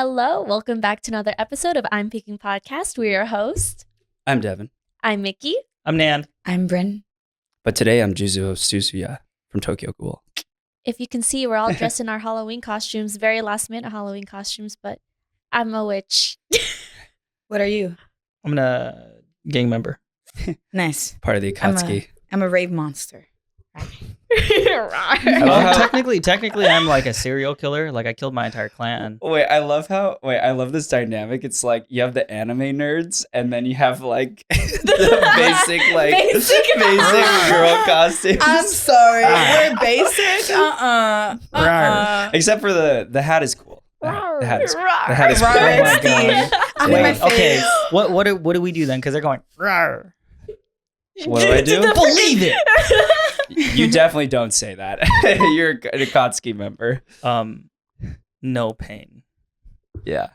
Hello, welcome back to another episode of IMPEAKING podcast. We're your host. I'm Devin. I'm Mickie. I'm Nand. I'm Brin. But today I'm Juzo Suzuya from Tokyo Ghoul. If you can see, we're all dressed in our Halloween costumes, very last minute Halloween costumes, but I'm a witch. What are you? I'm a gang member. Nice. Part of the Akatsuki. I'm a rave monster. Technically, I'm like a serial killer. Like I killed my entire clan. I love this dynamic. It's like you have the anime nerds and then you have like the basic girl costumes. I'm sorry. We're basic. Except for the hat is cool. The hat is cool. Okay. What do we do then? Because they're going. Rawr. What do I do? Believe it. You definitely don't say that. You're an Akatsuki member. No pain. Yeah.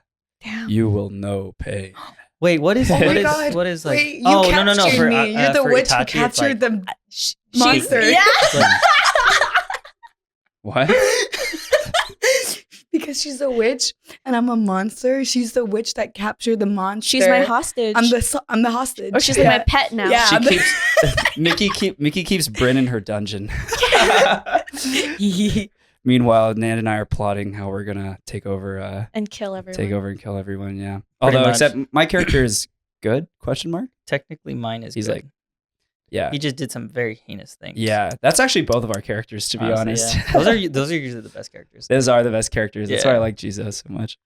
Damn. You will know pain. Wait, what is Oh my what is God. what is like? Wait, you no. captured For me. You're the for witch who Itachi, it's captured like, the monster. Yeah. it's like, What? Because she's a witch and I'm a monster. She's the witch that captured the monster. She's my hostage. I'm the hostage. Or she's like my pet now. Yeah. Mickey keeps Brin in her dungeon. Meanwhile, Nand and I are plotting how we're gonna take over and kill everyone. and kill everyone. Yeah. Pretty Although, much. except my character is good? Question mark. technically, mine is. He's good. like, yeah, He just did some very heinous things. yeah. That's actually both of our characters, to be Honestly, honest. yeah. Those are usually the best characters. Those are the best characters. That's Yeah. why I like Jesus so much.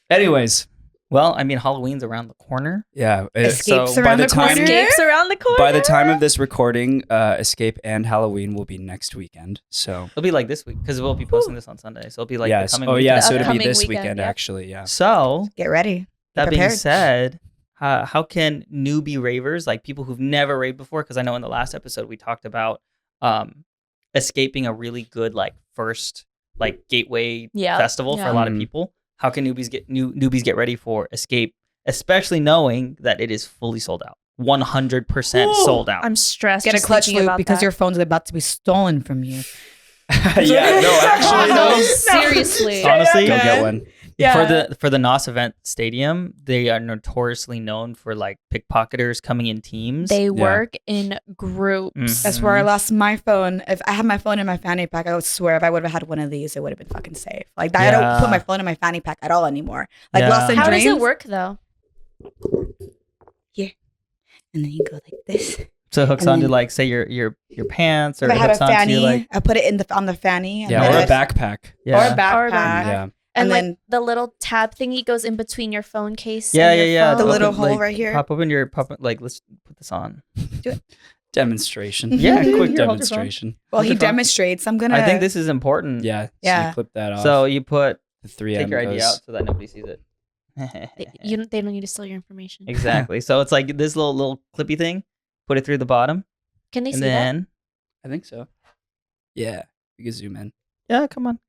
Anyways, Well, I mean, Halloween's around the corner. yeah. Escapes by around the the time corner. Escapes around the corner. by the time of this recording, Escape and Halloween will be next weekend. So It'll be like this week because we'll be posting this on Sunday. So it'll be like yes. the coming Oh weekend. yeah. The So it'll be upcoming this weekend, weekend yep. actually. Yeah. So Get ready. that being Prepared. said, how can newbie ravers, like people who've never raved before, because I know in the last episode we talked about escaping a really good like first like gateway festival for a lot of Mhm. people. How can newbies get ready for Escape, especially knowing that it is fully sold out, 100% sold out. I'm stressed. Get a just clutch thinking loop about because that. your phone's about to be stolen from you. Yeah. No. Actually, No, no. seriously. Honestly, Go get one. Yeah. for the NOS event stadium, they are notoriously known for like pickpocketers coming in teams. They work in groups. Mhm. That's where I lost my phone. If I had my phone in my fanny pack, I would swear if I would have had one of these, it would have been fucking safe. Like I don't Yeah. put my phone in my fanny pack at all anymore. Like Yeah. Lost in How Dreams. does it work though? And then you go like this. So it hooks And onto then- like say your pants, or If I it had a hooks onto fanny, like I put it in on the fanny. And Yeah. then Or a I'd- backpack. yeah. Or a backpack. Yeah. And, And like then- the little tab thingy goes in between your phone case. Yeah, and your yeah. phone. The Open, little hole like, right here. Pop like let's put this on. Demonstration. Yeah, quick dude, here, hold your phone. demonstration. Well, he Hold your phone. demonstrates. I'm gonna. I think this is important. Yeah. So Yeah. you clip that off. So you put the 3M take your ID goes- out so that nobody sees it. They don't need to steal your information. Exactly. So it's like this little clippy thing. Put it through the bottom, Can they and see that? then I think so. Yeah. You can zoom in. yeah, come on.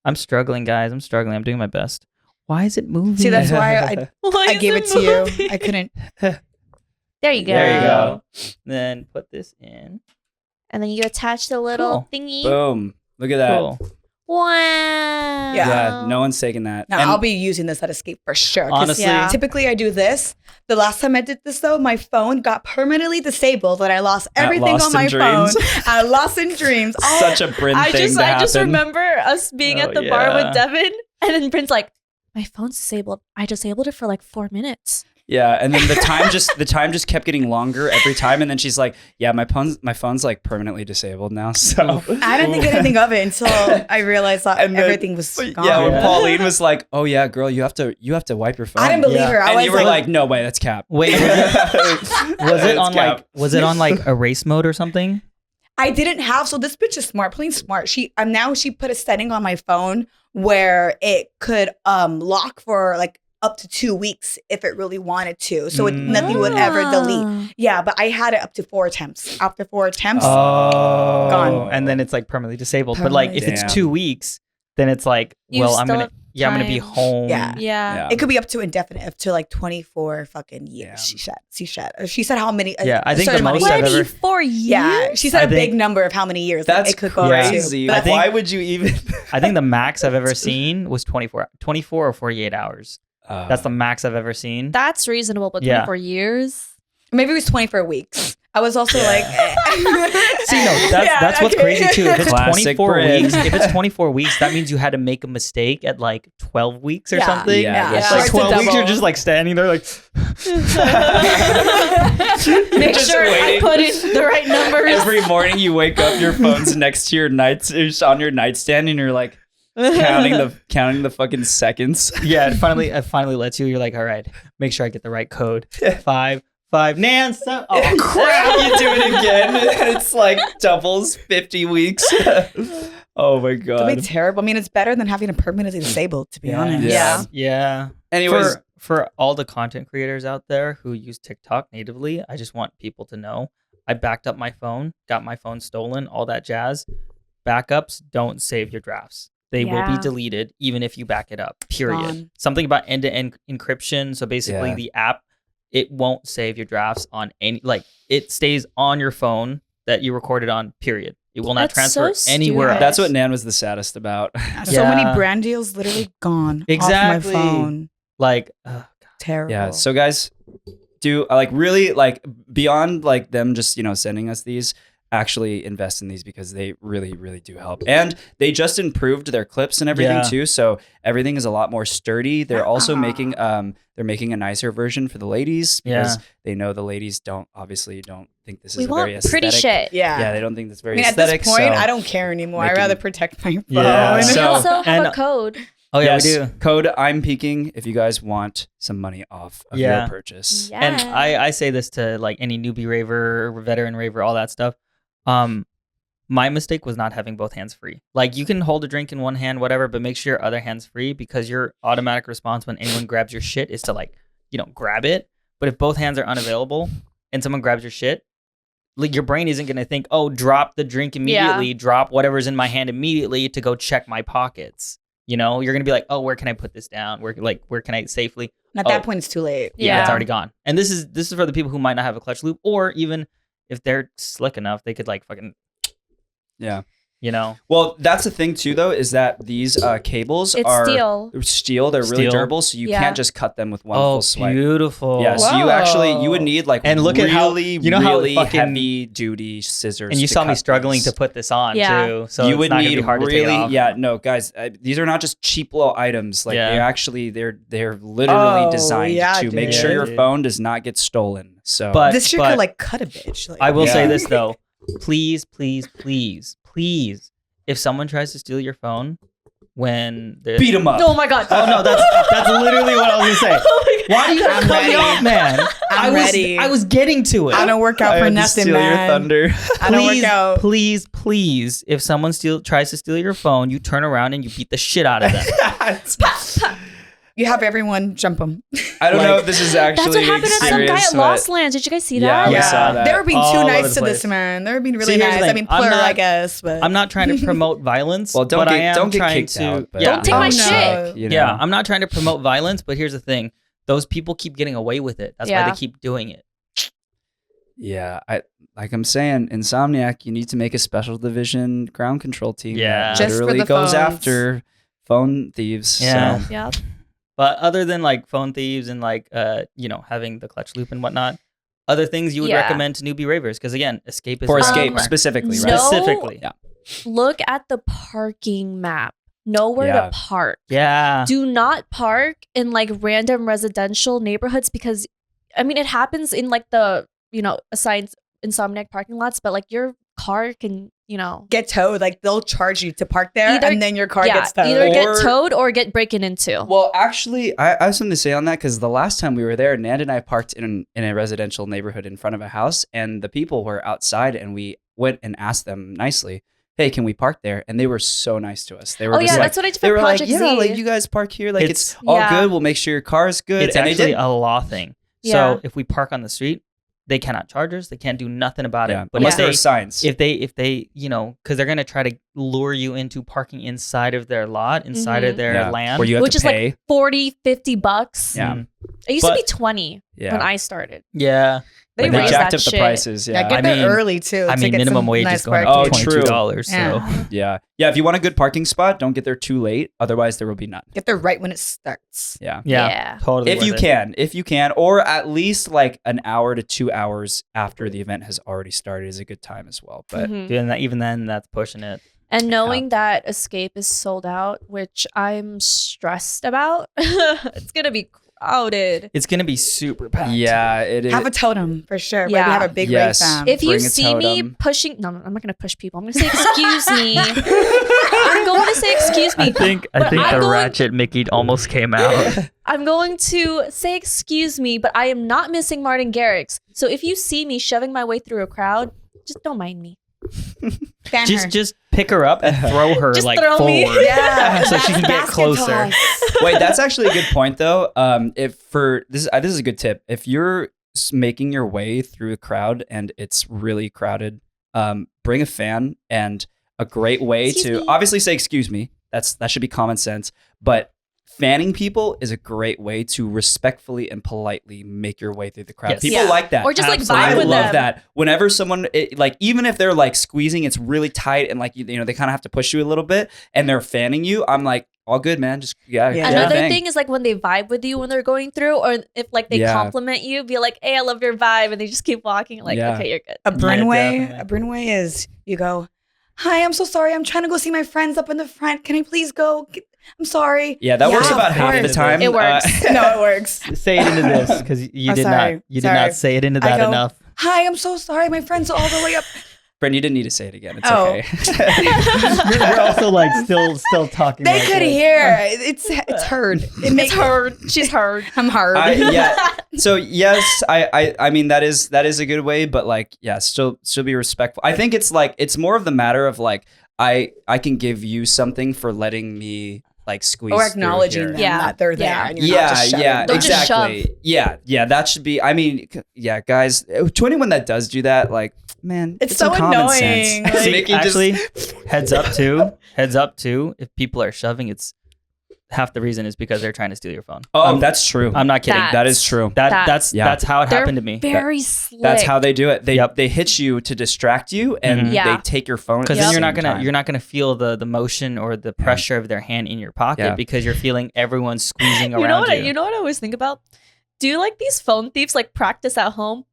I'm struggling, guys. I'm doing my best. Why is it moving? See, that's why I Why is gave it to moving? you. I couldn't. There you go. There you go. Then put this in. And then you attach the little Cool. thingy. Boom. Look at that. Cool. Wow. Yeah. No one's taking that. No, And- I'll be using this at Escape for sure. 'cause Honestly, Yeah. typically I do this. The last time I did this though, my phone got permanently disabled and I lost everything Lost on my in phone. Dreams. I lost in dreams. Oh, Such a Brin I thing just to happen. remember us being at Oh, the bar yeah. with Devin, and then Brin's like, "My phone's disabled. I disabled it for like 4 minutes." Yeah, and then the time just kept getting longer every time, and then she's like, "Yeah, my phone's like permanently disabled now." So I didn't think anything of it until I realized that And then- everything was gone. yeah, when Yeah. Pauline was like, "Oh yeah, girl, you have to wipe your phone." I didn't believe Yeah. her. I and was you were like, like, "No way, that's cap." Wait, was it on Cap. like erase mode or something? I didn't have. So this bitch is smart. Pauline's smart. She put a setting on my phone where it could lock for like up to 2 weeks if it really wanted to. So nothing would ever delete. Yeah, but I had it up to 4 attempts. After 4 attempts, Oh, Gone. and then it's like permanently disabled. But like if it's Damn. 2 weeks, then it's like, You well, I'm still gonna I'm gonna be time. home. Yeah. It could be up to indefinite, up to like 24 fucking years. Yeah. She said how many? I think the certain amount of most I've years. ever. 24 years? Yeah, she said I a big think- number of how many years. That's it could go crazy. to. But Why would you even? I think the max I've ever seen was 24 or 48 hours. That's the max I've ever seen. That's reasonable, but Yeah. 24 years? maybe it was 24 weeks. I was also like, See, no, that's what's crazy too. If it's Classic 24 Brin. weeks, that means you had to make a mistake at like 12 weeks or something. Yeah, It's yeah. like It's a 12 weeks, double. you're just like standing there like. Make Just sure I waiting. put in the right numbers. Every morning you wake up, your phone's next to your it's on your nightstand, and you're like counting the fucking seconds. Yeah, it finally lets you. You're like, all right, make sure I get the right code. 5 Nand. Oh Crap, you do it again, and it's like doubles 50 weeks. Oh my it'd god. be terrible. I mean, it's better than having a permanently disabled, to be honest. Yeah. Yeah. Anyways, For all the content creators out there who use TikTok natively, I just want people to know I backed up my phone, got my phone stolen, all that jazz. Backups don't save your drafts. They will be Yeah. deleted even if you back it up. Period. Gone. Something about end-to-end encryption. So basically, Yeah. the app, it won't save your drafts on any. Like it stays on your phone that you recorded on. Period. It will not That's transfer so anywhere else. stupid. that's what Nan was the saddest about. So Yeah. many brand deals literally gone Exactly. off my phone. Like. Terrible. Yeah. So guys, do like really like beyond like them just sending us these, actually invest in these because they really really do help, and they just improved their clips and everything Yeah. too. So everything is a lot more sturdy. They're also Ah. making a nicer version for the ladies because Yeah. they know the ladies don't think this is We a very want aesthetic. pretty shit. Yeah. Yeah, they don't think that's very I mean, at aesthetic. this point, so I don't care anymore. I'd making- rather protect my phone. Yeah. We So- also have and- a code. Oh yeah, yes, we do. code I'm peaking if you guys want some money off of Yeah. your purchase. Yeah. And I say this to like any newbie raver, veteran raver, all that stuff. My mistake was not having both hands free. Like you can hold a drink in one hand, whatever, but make sure your other hand's free because your automatic response when anyone grabs your shit is to like, grab it. But if both hands are unavailable and someone grabs your shit, like your brain isn't gonna think, oh, drop the drink immediately, drop whatever's in my hand immediately to go check my pockets. You're gonna be like, oh, where can I put this down? Where can I safely? And at that point, it's too late. Yeah, Yeah. it's already gone. And this is for the people who might not have a clutch loop, or even if they're slick enough, they could like fucking, Yeah. Well, that's the thing too, though, is that these cables It's are steel. They're really Steel. durable, so you Yeah. can't just cut them with one oh, full swipe. beautiful. Yeah, so you would need like And look at how- really, you know how really fucking- heavy duty scissors. And you to saw me cut struggling these. to put this on Yeah. too, so you it's would not gonna need be hard to take it really, off. yeah, no, guys, these are not just cheap little items. Like Yeah. they're literally Oh, designed yeah, to make dude. sure your Dude. phone does not get stolen. So, But- This shit could like cut a bitch. Like, I will say Yeah. this though, please, please, please, please, if someone tries to steal your phone when they're beat them up. Oh my god. Oh no, that's literally what I was gonna say. Why do you gotta I'm cut me ready. off, man? I'm ready. I was getting to it. I don't work out I for had to nothing, steal man. your thunder. I don't work out. Please, if someone tries to steal your phone, you turn around and you beat the shit out of them. You have everyone jump them. I don't Like- know if this is actually That's what happened to some guy serious, at but- Lost Lands. Did you guys see Yeah, that? we saw that. They were being All too over nice the to this place. man. They were being really See, here's the nice. I thing. mean, I'm plural, not- I guess. But I'm not trying to promote violence. Well, don't but I get am get trying kicked to. out. But Yeah. Don't take my Oh, shit. no. You know? Yeah, I'm not trying to promote violence, but here's the thing: those people keep getting away with it. That's why Yeah. they keep doing it. Yeah, I'm saying, Insomniac, you need to make a special division ground control team. Yeah. that Just for literally the goes phones. after phone thieves. Yeah. So. Yeah. But other than like phone thieves and like having the clutch loop and whatnot, other things you would Yeah. recommend to newbie ravers because again, escape is For around escape the corner. specifically, right? No. Specifically, Yeah. Look at the parking map. Know where Yeah. to park. yeah. Do not park in like random residential neighborhoods because I mean it happens in like the assigned Insomniac parking lots, but like your car can get towed. Like they'll charge you to park there, Either- and then your car gets towed. either Or- get towed or get broken into. Well, actually, I have something to say on that because the last time we were there, Nand and I parked in a residential neighborhood in front of a house, and the people were outside, and we went and asked them nicely, "Hey, can we park there?" And they were so nice to us. They were Oh just yeah, like, that's what I did they for were like, Project "Yeah, Z. like you guys park here, like it's all Yeah. good. We'll make sure your car is good." It's and they actually did. a law thing. Yeah. So if we park on the street, they cannot charge us. They can't do nothing about it. But unless there are signs. If they, you know, because they're gonna try to lure you into parking inside of their lot, inside of their land, where you have which to is pay. like $40-$50. Yeah. It used to be 20 when I started. Yeah. They But they raised jacked that up the shit. prices. Yeah. Get there early too. I mean, get minimum some wage nice is going parking. up to $22. Yeah. So Yeah. If you want a good parking spot, don't get there too late. Otherwise, there will be none. Get there right when it starts. Yeah. Totally. If you can, or at least like an hour to 2 hours after the event has already started is a good time as well. But even then, that's pushing it. And knowing that Escape is sold out, which I'm stressed about, it's gonna be crowded. It's gonna be super packed. yeah, it is. Have a totem for sure. Yeah. Yeah. We have a big Yes. Rave fam. If you Bring a see me totem. pushing, no, I'm not gonna push people. I'm gonna say excuse me. I'm going to say excuse me. I think But I'm the going- ratchet Mickie almost came out. I'm going to say excuse me, but I am not missing Martin Garrix. So if you see me shoving my way through a crowd, just don't mind me. Fan her. just pick her up and throw her Just like throw me. forward. Yeah. So she can get Basket closer. toss. Wait, that's actually a good point though. If for this is a good tip. If you're making your way through a crowd and it's really crowded, bring a fan. And a great way Excuse to me. obviously say excuse me. That should be common sense. But fanning people is a great way to respectfully and politely make your way through the crowd. Yes. People Yeah. like that. Or just like Absolutely. vibe I with love them. that. Whenever someone like even if they're like squeezing, it's really tight and like you know they kind of have to push you a little bit, and they're fanning you. I'm like, all good, man. Just Yeah. do your Another thing. thing is like when they vibe with you when they're going through, or if like they Yeah. compliment you, be like, "Hey, I love your vibe," and they just keep walking. Like, Yeah. okay, you're good. A Brinway. definitely. A Brinway is you go, hi, I'm so sorry. I'm trying to go see my friends up in the front. Can I please go? I'm sorry. Yeah, that works Yeah, about of half the course. time. It works. No, it works. Say it into this because you I'm did sorry. not. You did Sorry. not say it into I that go, enough. Hi, I'm so sorry. My friends are all the way up. Brin, you didn't need to say it again. It's Oh. okay. We're also like still talking. They like could this. hear. It's heard. It makes heard. She's heard. I'm hard. Yeah. So yes, I mean that is a good way, but like yeah, still be respectful. I think it's like it's more of the matter of like I can give you something for letting me like squeeze or through acknowledging here. them Yeah. that they're there. Yeah. And you're not just shoving. Don't just exactly. Yeah, that should be. I mean, yeah, guys, to anyone that does do that, like, man, It's get some so common annoying. sense. Like- See, Mickie just- actually, heads up too. If people are shoving, it's half the reason is because they're trying to steal your phone. That's true. I'm not kidding. That is true. That's Yeah. how it They're happened to me. Very slick. That's how they do it. They Yep. they hit you to distract you, and Mhm. Yeah. they take your phone. Because at then the you're not same gonna feel the motion or the pressure of their hand in your pocket Yeah. because you're feeling everyone squeezing around You know what? you. You know what I always think about? Do like these phone thieves like practice at home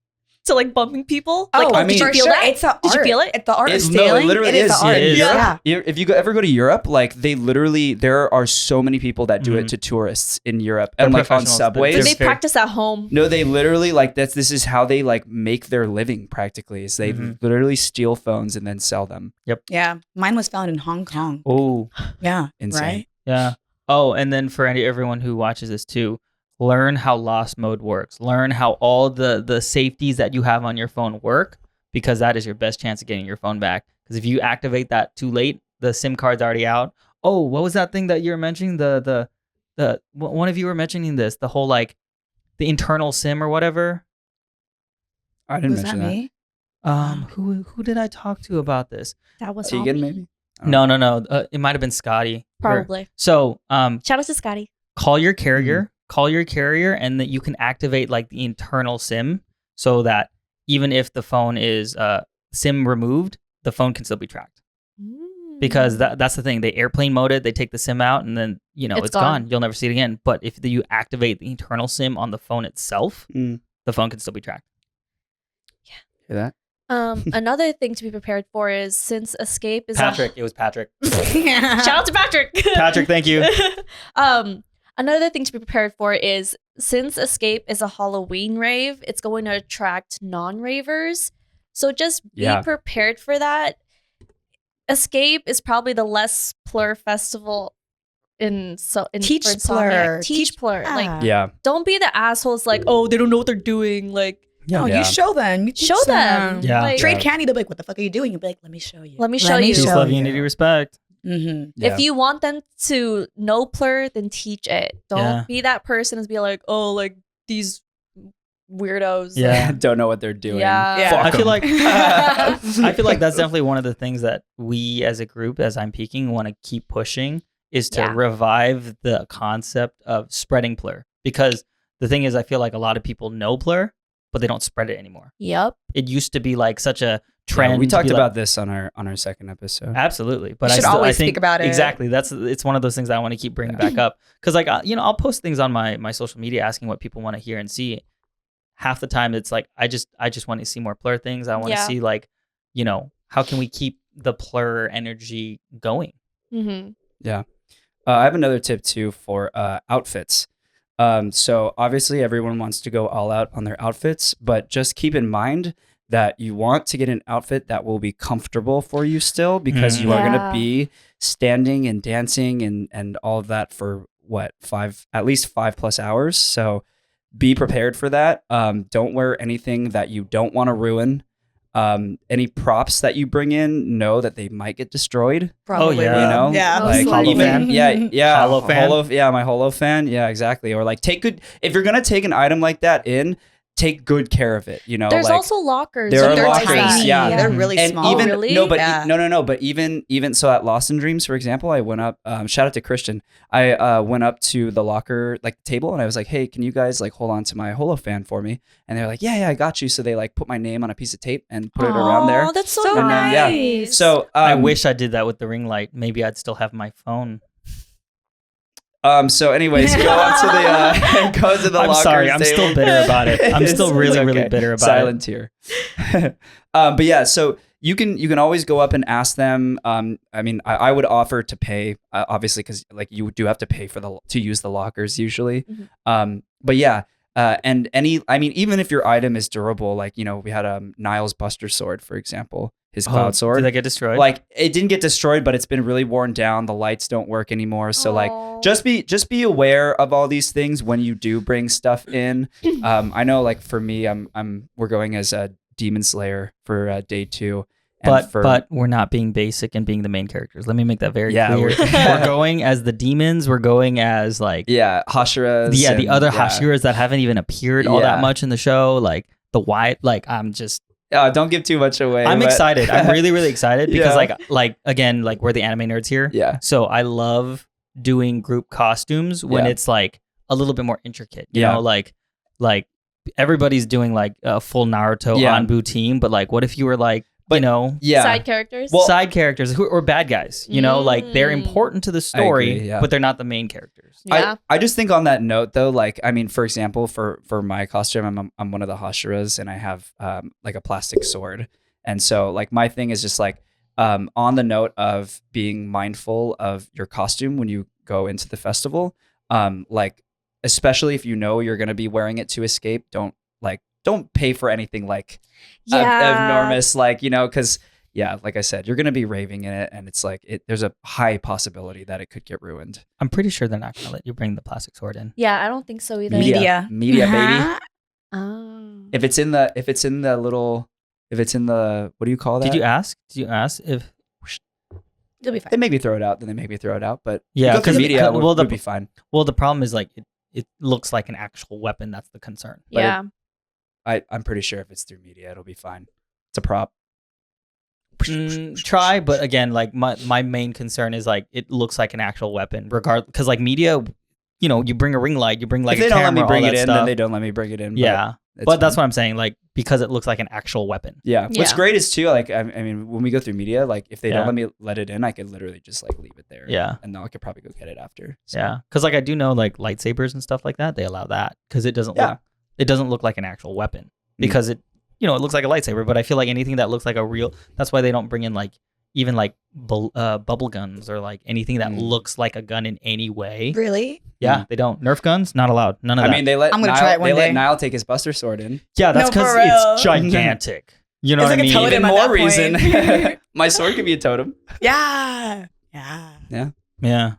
to like bumping people? Like, Oh, I mean, did you for feel sure. that? It's the Did you art. feel it? It's the art of It- no, it stealing. literally it is. is. The art. It is. Yeah. If you ever go to Europe, like they literally, there are so many people that do Mhm. it to tourists in Europe, They're and like on professionals. subways. Did They're they practice at home? No, they literally like this is how they like make their living practically. Is they Mhm. literally steal phones and then sell them. Yeah. Mine was found in Hong Kong. Oh, Yeah. Insane. Right? yeah. Oh, and then for everyone who watches this too, learn how lost mode works. Learn how all the safeties that you have on your phone work, because that is your best chance of getting your phone back. Because if you activate that too late, the SIM card's already out. Oh, what was that thing that you were mentioning? The one of you were mentioning this, the whole like the internal SIM or whatever. I didn't Was that mention that. me? Who did I talk to about this? That was Tegan, all me. maybe. Oh. No. It might have been Scotty. Probably. So, Shout out to Scotty. call your carrier, and that you can activate like the internal SIM so that even if the phone is SIM removed, the phone can still be tracked. Because that's the thing. They airplane mode it, they take the SIM out, and then it's gone. You'll never see it again. But if you activate the internal SIM on the phone itself, Mm. the phone can still be tracked. Hear that? Another thing to be prepared for is since Escape is Patrick, it was Patrick. shout out to Patrick. Patrick, thank you. Another thing to be prepared for is since Escape is a Halloween rave, it's going to attract non-ravers. So just be Yeah. prepared for that. Escape is probably the less plur festival in Teach for Insomniac. plur. Teach plur. Yeah. Like Yeah. don't be the assholes like, oh, they don't know what they're doing. Like No, Yeah. you show them. You teach show them. Yeah. Like, Trade candy. They'll be like, what the fuck are you doing? You'll be like, let me show you. Let me show you. Peace, love, unity, respect. Mm-hmm. Yeah. If you want them to know plur, then teach it. Don't Yeah. be that person and be like, oh, like these weirdos. Yeah. Don't know what they're doing. Yeah. Fuck I feel 'em. like I feel like that's definitely one of the things that we as a group, as I'm peaking, want to keep pushing is to Yeah. revive the concept of spreading plur. Because the thing is, I feel like a lot of people know plur, but they don't spread it anymore. Yep. It used to be like such a trend. we to talked be about like, this on our second episode. absolutely, but You I should still, always I think, speak about it. Exactly, it's one of those things I want to keep bringing back up because like I'll post things on my social media asking what people want to hear and see. Half the time it's like I just want to see more plur things. I want to Yeah. see like how can we keep the plur energy going. Mm-hmm. Yeah. I have another tip too for outfits. So obviously everyone wants to go all out on their outfits, but just keep in mind that you want to get an outfit that will be comfortable for you still, because you are going to Yeah. be standing and dancing and all of that for at least 5+ hours. So be prepared for that. Don't wear anything that you don't want to ruin. Any props that you bring in, know that they might get destroyed. Probably yeah. will. You know, Yeah. Like, Hollow even, fan? yeah, Hollow fan? my holo fan, yeah, exactly. Or like if you're gonna take an item like that in, take good care of it. There's like, also lockers. there are They're lockers, tiny. yeah. They're really and small. even really? no, but Yeah. no, but even so at Lost in Dreams, for example, I went up. Shout out to Christian. I went up to the locker like table and I was like, hey, can you guys like hold on to my holo fan for me? And they're like, yeah, I got you. So they like put my name on a piece of tape and put it around there. Oh, that's so So nice. nice. So I wish I did that with the ring light. Maybe I'd still have my phone. So anyways, go on to the go to the I'm lockers sorry, I'm table. still bitter about it. I'm still It's really okay. bitter about Silent tear. But yeah, so you can always go up and ask them. I mean, I would offer to pay, obviously, because like you do have to pay to use the lockers usually. Mhm. But yeah, and even if your item is durable, like we had Niall's Buster Sword, for example, his Cloud Sword. Did that get destroyed? Like it didn't get destroyed, but it's been really worn down. The lights don't work anymore. So like Aw. just be aware of all these things when you do bring stuff in. I know like for me, we're going as a Demon Slayer for day 2. And but we're not being basic and being the main characters. Let me make that very Yeah, clear. we're- We're going as the demons. We're going as like Hashiras. the other Hashiras that haven't even appeared all that Yeah. much in the show. Like the white. Like I'm Don't give too much away. I'm but- excited. I'm really really excited because Yeah. like again like we're the anime nerds here. Yeah. So I love doing group costumes when Yeah. it's like a little bit more intricate. You Yeah. know, like everybody's doing like a full Naruto Yeah. Anbu team, but like what if you were like Yeah. Side characters. Well- side characters or bad guys, like they're Mm. important to the story, agree, yeah. but they're not the main characters. yeah. I just think on that note though, like I mean, for example, for my costume, I'm one of the Hashiras and I have like a plastic sword, and so like my thing is just like on the note of being mindful of your costume when you go into the festival, like especially if you know you're gonna be wearing it to escape, don't pay for anything like enormous, like because. Yeah, like I said, you're gonna be raving in it, and it's like there's a high possibility that it could get ruined. I'm pretty sure they're not gonna let you bring the plastic sword in. Yeah, I don't think so either. Media. Media, baby. Uh-huh. Oh. If it's in the what do you call that? Did you ask if You'll be fine. They maybe throw it out, then they maybe throw it out, but Yeah, you go through 'cause- media well, would be fine. well the problem is like it looks like an actual weapon. That's the concern. But Yeah. I'm pretty sure if it's through media, it'll be fine. It's a prop. Try, but again, like my main concern is like it looks like an actual weapon, because like media, you bring a ring light, you bring like if they a don't camera, let me bring all it that in, stuff. then they don't let me bring it in. Yeah, but that's what I'm saying. Like because it looks like an actual weapon. Yeah. What's Yeah. great is too, like I mean, when we go through media, like if they Yeah. don't let me let it in, I could literally just like leave it there. Yeah. And then I could probably go get it after. So. Yeah, because like I do know like lightsabers and stuff like that, they allow that because it doesn't look like an actual weapon because it looks like a lightsaber. But I feel like anything that looks like a real, that's why they don't bring in like even like bubble guns or like anything that looks like a gun in any way. Really? Yeah, they don't. Nerf guns, not allowed. None of that. I mean, they let I'm gonna Niall, try it one they let day. Niall take his Buster Sword in. yeah, that's No, because for it's real. gigantic. You know It's what like a I mean? totem Even at more that point. reason. My sword could be a totem. Yeah. Yeah. Yeah.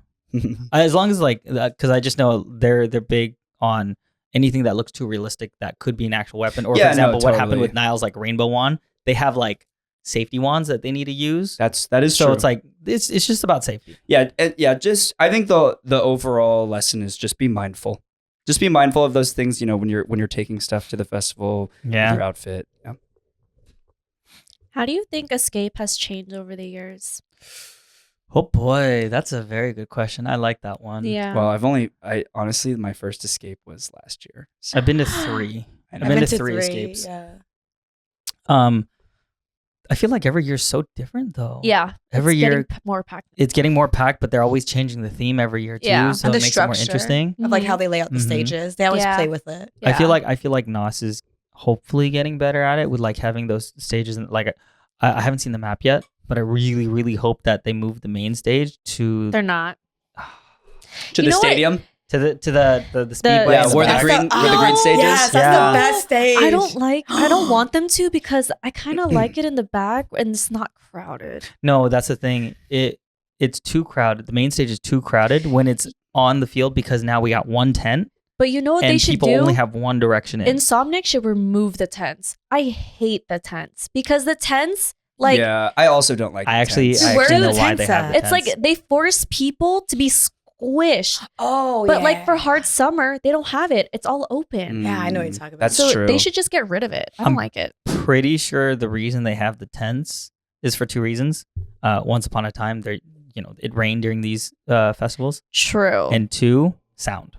As long as like, because I just know they're big on anything that looks too realistic that could be an actual weapon. Or Yeah, for no, example, what happened totally. with Niall's like rainbow wand, they have like safety wands that they need to use. that is So true. it's like it's just about safety. Yeah, just I think the overall lesson is just be mindful. just be mindful of those things, you know, when you're taking stuff to the festival, with your outfit. Yeah. How do you think Escape has changed over the years? Oh boy, that's a very good question. I like that one. Yeah. Well, I honestly, my first Escape was last year. So. I've been to 3. I've been to 3 escapes. Yeah. I feel like every year's so different though. Yeah. Every year more packed. it's getting more packed, but they're always changing the theme every year too. Yeah. So And it the makes it more structure. interesting. Of like how they lay out the Mhm. stages. They always Yeah. play with it. I feel like Nos is hopefully getting better at it with like having those stages, and like I haven't seen the map yet, but I really, really hope that they move the main stage to They're not. To You the know what? stadium. to the speedway. Yeah, in the where the back. green stages. Yes, that's Yeah. the best stage. I don't want them to because I kind of like it in the back and it's not crowded. No, that's the thing. It's too crowded. The main stage is too crowded when it's on the field because now we got one tent But you know what they and should people do? only have one direction in. Insomniac should remove the tents. I hate the tents because the tents, like, yeah, I also don't like. I the actually tents. Where are know the why tents they have at? the it's like tents. they force people to be squished. Oh, But yeah. like for hard summer, they don't have it. It's all open. Yeah, I know what you're talking about. That's So true. they should just get rid of it. I don't like it. Pretty sure the reason they have the tents is for 2 reasons. Once upon a time, it rained during these festivals, True. and 2, sound.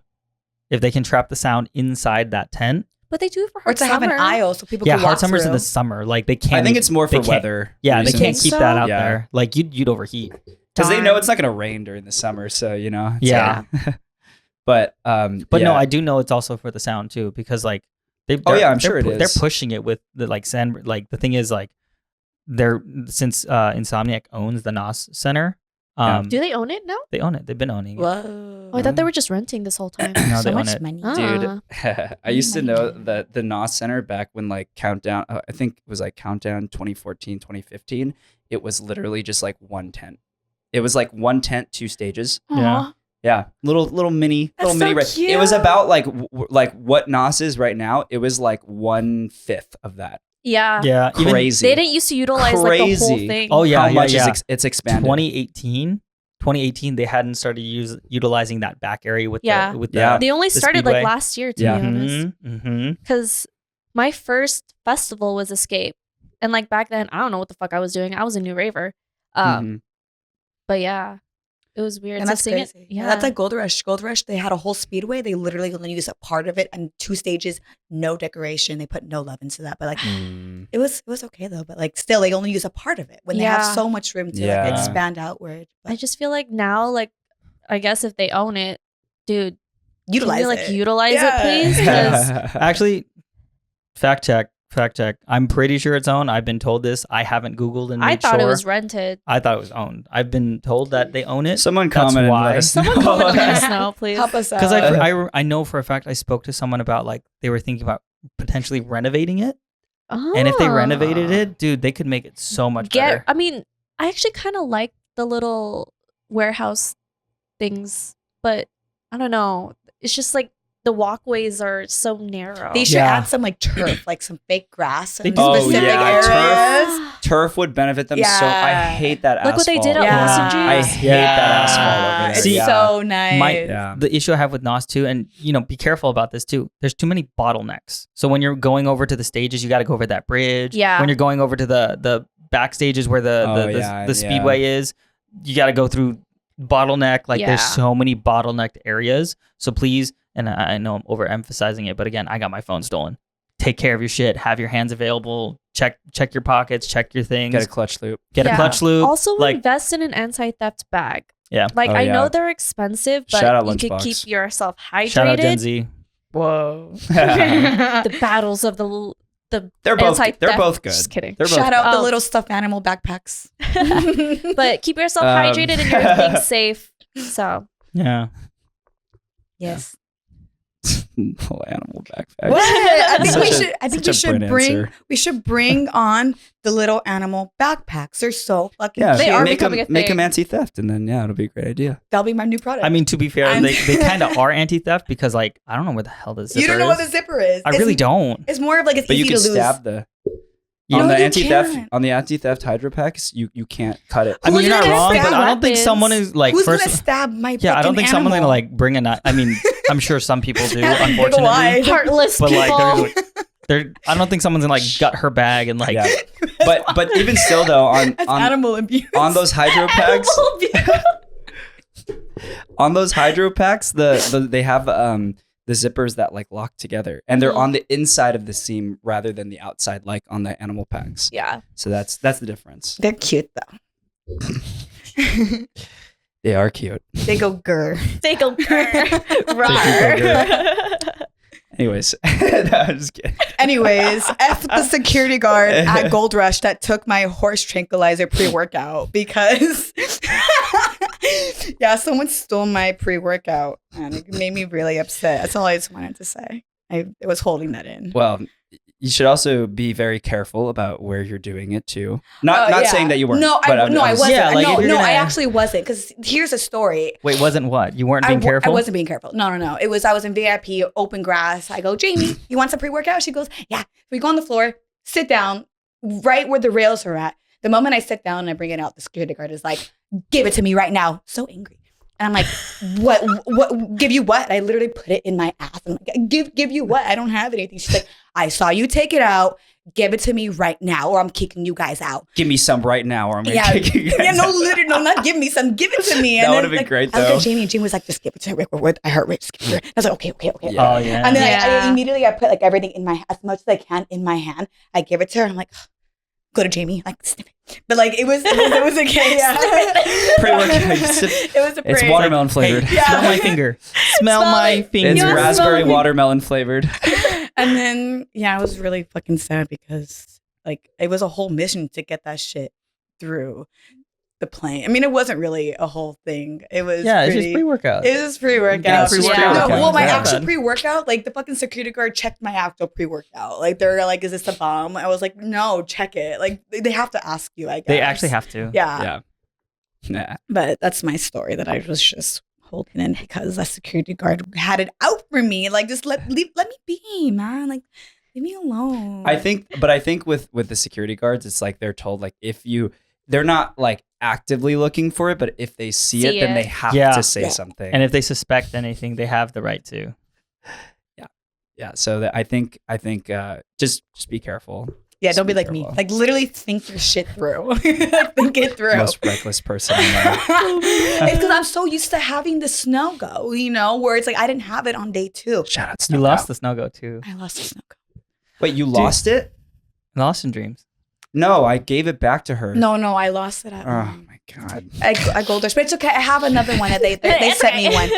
If they can trap the sound inside that tent, but they do it for or hard to have summer. an aisle so people yeah, can walk hard summer's in through. the summer. Like they can't. I think it's more they for can't- weather. Yeah, they reasons. can't keep that out Yeah. there. Like you'd overheat. because they Darn. know it's not going to rain during the summer. So you know. it's Yeah. But But yeah. no, I do know it's also for the sound too, because like Oh, yeah, I'm sure it They're is. pushing it with the like sand. Like the thing is like since Insomniac owns the NOS Center, Do they own it now? they own it. They've been owning it. Whoa. Oh, I thought they were just renting this whole time. No, so they own much it. money. Ah. Dude, I used to know that the NOS Center back when like Countdown, I think it was like Countdown 2014, 2015, it was literally just like one tent. It was like one tent, 2 stages. Yeah. Yeah, little mini, That's little mini. so It was cute. about like like what NOS is right now. It was like 1/5 of that. Yeah. Yeah, even Crazy. They didn't used to utilize like the whole Crazy. thing. Oh, yeah, How yeah, much yeah. is it's expanded? 2018, they hadn't started utilizing that back area with Yeah. the Yeah. They only the started speedway. like last year, to Yeah. be honest. Mm-hmm. Because my first festival was Escape. And like back then, I don't know what the fuck I was doing. I was a new raver. Mhm. But yeah, it was weird. And So that's seeing it- crazy. yeah. That's like Gold Rush. Gold Rush, they had a whole speedway. They literally only used a part of it and 2 stages, no decoration. They put no love into that. But like Mm. it was okay though. But like still they only use a part of it when they have Yeah. so much room to Yeah. like expand outward. But I just feel like now, like, I guess if they own it, dude, utilize can you, like it. utilize Yeah. it, please? 'Cause Actually, fact check. I'm pretty sure it's owned. I've been told this. I haven't Googled and made I thought sure. it was rented. I thought it was owned. I've been told that they own it. Someone That's comment and why. let us Someone know. comment and let us know, please. Help us out. Because I know for a fact I spoke to someone about like they were thinking about potentially renovating it, and if they renovated it, dude, they could make it so much better. I mean, I actually kind of like the little warehouse things, but I don't know. It's just like the walkways are so narrow. They should Yeah. add some like turf, like some fake grass They in do. Oh, specific yeah, turf. areas. Turf would benefit them so. I Yeah. hate that Look what they did asphalt. at Yeah. Wilson I Juice. hate that asphalt over there. It's See, so nice. Yeah. The issue I have with NOS too, and be careful about this too. There's too many bottlenecks. So when you're going over to the stages, you got to go over that bridge. Yeah. When you're going over to the back stages where the yeah. speedway is, you got to go through bottleneck. Like Yeah. there's so many bottlenecked areas. So please, and I know I'm overemphasizing it, but again, I got my phone stolen. Take care of your shit. Have your hands available. Check your pockets. Check your things. Get a clutch loop. Get a Yeah. clutch loop. Also, like invest in an anti-theft bag. Yeah. Like Oh, I yeah. know they're expensive, but Shout out you could Lunchbox. keep yourself hydrated. shout out Gen Z. Whoa. The battles of the They're both. anti-theft. They're both good. Just kidding. They're both. Shout out the Oh. little stuffed animal backpacks. But keep yourself hydrated and your things safe. So Yeah. Yes. Little animal backpack. What? I think we Such a- should. I think such we a should Brin bring. answer. We should bring on the little animal backpacks. They're so fucking. Yeah, They cute. are make becoming a make thing. them anti-theft, and then it'll be a great idea. That'll be my new product. I mean, to be fair, I'm- they kind of are anti-theft because, like, I don't know where the hell this zipper you don't know is. what the zipper is. I really don't. It's more of like it's But you easy can to lose. stab the. On No, the you anti-theft can't. on the anti-theft hydro packs, you can't cut it. I mean, Who's you're not gonna wrong, stab but I don't think weapons? someone is like Who's first. gonna stab my Yeah, I don't fucking think someone's gonna animal? like bring a knife. I mean, I'm sure some people do, Big unfortunately. eyes. Heartless But people. like, I don't think someone's gonna like gut her bag and like. Yeah. But even still though, That's on animal abuse. on those hydro packs, on those hydro packs, they have the zippers that like lock together, and they're on the inside of the seam rather than the outside, like on the animal packs. Yeah. So that's the difference. They're cute though. They are cute. They go grr. They go Anyways, no, I'm just kidding. Anyways, F the security guard at Gold Rush that took my horse tranquilizer pre-workout because yeah, someone stole my pre-workout and it made me really upset. That's all I just wanted to say. I was holding that in. Well, you should also be very careful about where you're doing it too. Not Yeah. saying that you weren't. No, but I wasn't. Yeah, like, if you're no, I gonna- actually wasn't. Because here's a story. Wait, wasn't what? You weren't being I careful? wasn't being careful. No. I was in VIP, open grass. I go, Jamie, you want some pre-workout? She goes, yeah. We go on the floor, sit down, right where the rails are at. The moment I sit down and I bring it out, the security guard is like, give it to me right now. So angry. And I'm like, what, give you what? I literally put it in my ass. I'm like, give you what? I don't have anything. She's like, I saw you take it out. Give it to me right now or I'm kicking you guys out. Give me some right now or I'm going to kick you guys Yeah, no, out. literally, no, not give me some. Give it to me. That And then, would've been great, I was though. like, Jamie, and Jamie was like, just give it to her. I heard Rave. Just give it to her. I was like, okay. Yeah. Oh yeah. And then Yeah. I immediately, I put like everything in my, as much as I can in my hand. I give it to her. I'm like, go to Jamie, like sniff it. But like, it was okay. Yeah. Pre-workout, you sip- It was a It's pre. watermelon flavored. Hey, Yeah. smell my finger. Smell Smell my it. finger. It's You want raspberry some? watermelon flavored. And then, yeah, I was really fucking sad because like it was a whole mission to get that shit through the plane. I mean, it wasn't really a whole thing. It was Yeah, it's pretty, just pre-workout. It was pre-workout. Yeah, pre-workout. No, Okay. well, my Yeah. actual pre-workout, like the fucking security guard checked my actual pre-workout. Like they're like, "Is this a bomb?" I was like, "No, check it." Like they have to ask you. I guess They actually have to. Yeah. Nah. But that's my story that I was just holding in because the security guard had it out for me. Like, just let me be, man. Like, leave me alone. I think with the security guards, it's like they're told like they're not like actively looking for it, but if they see it, then they have Yeah. to say Yeah. something. And if they suspect anything, they have the right to. Yeah, so I think just be careful. Yeah, don't be Just like be me. careful. Like, literally think your shit through. Think it through. Most reckless person I know. It's because I'm so used to having the snow go, where it's like I didn't have it on day 2. Shout out You Snow lost Cow. the snow goat too. I lost the snow go. Wait, you lost it? Lost in dreams. No, I gave it back to her. No, I lost it at Oh my god. I Gold Rush, but it's okay. I have another one. They It's sent me okay. one.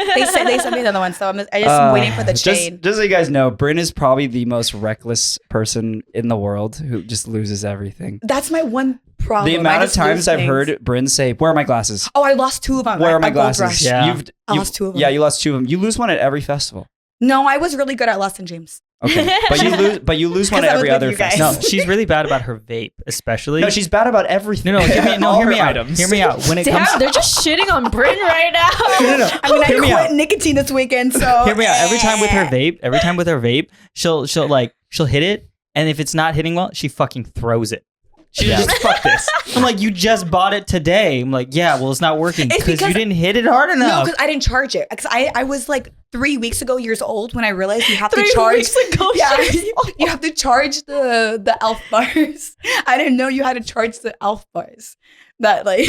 They sent me another one. So I'm just waiting for the chain. Just so you guys know, Brin is probably the most reckless person in the world who just loses everything. That's my one problem. The I amount of just times lose I've things. heard Brin say, "Where are my glasses? Oh, I lost 2 of them. Where are at my Gold glasses?" Rush. Yeah. I lost 2 of them. Yeah, you lost 2 of them. You lose one at every festival. No, I was really good at Lost in Dreams. Okay, but you lose one 'Cause at I was every with other you guys. festival. No, she's really bad about her vape, especially. No, she's bad about everything. No, All hear her me out. items. Hear me out. When it comes, Damn, they're just shitting on Brin right now. no. I mean, I Hear me quit out. nicotine this weekend, so Hear me out. Every time with her vape, she'll hit it, and if it's not hitting well, she fucking throws it. She Yeah. just fuck this. I'm like, you just bought it today. I'm like, yeah, well, it's not working It's because you because- didn't hit it hard No, enough. because I didn't charge it. Because I was like 3 weeks ago years old when I realized you have to 3 charge. weeks ago, Yeah, she's you have to charge the elf bars. I didn't know you had to charge the elf bars. That like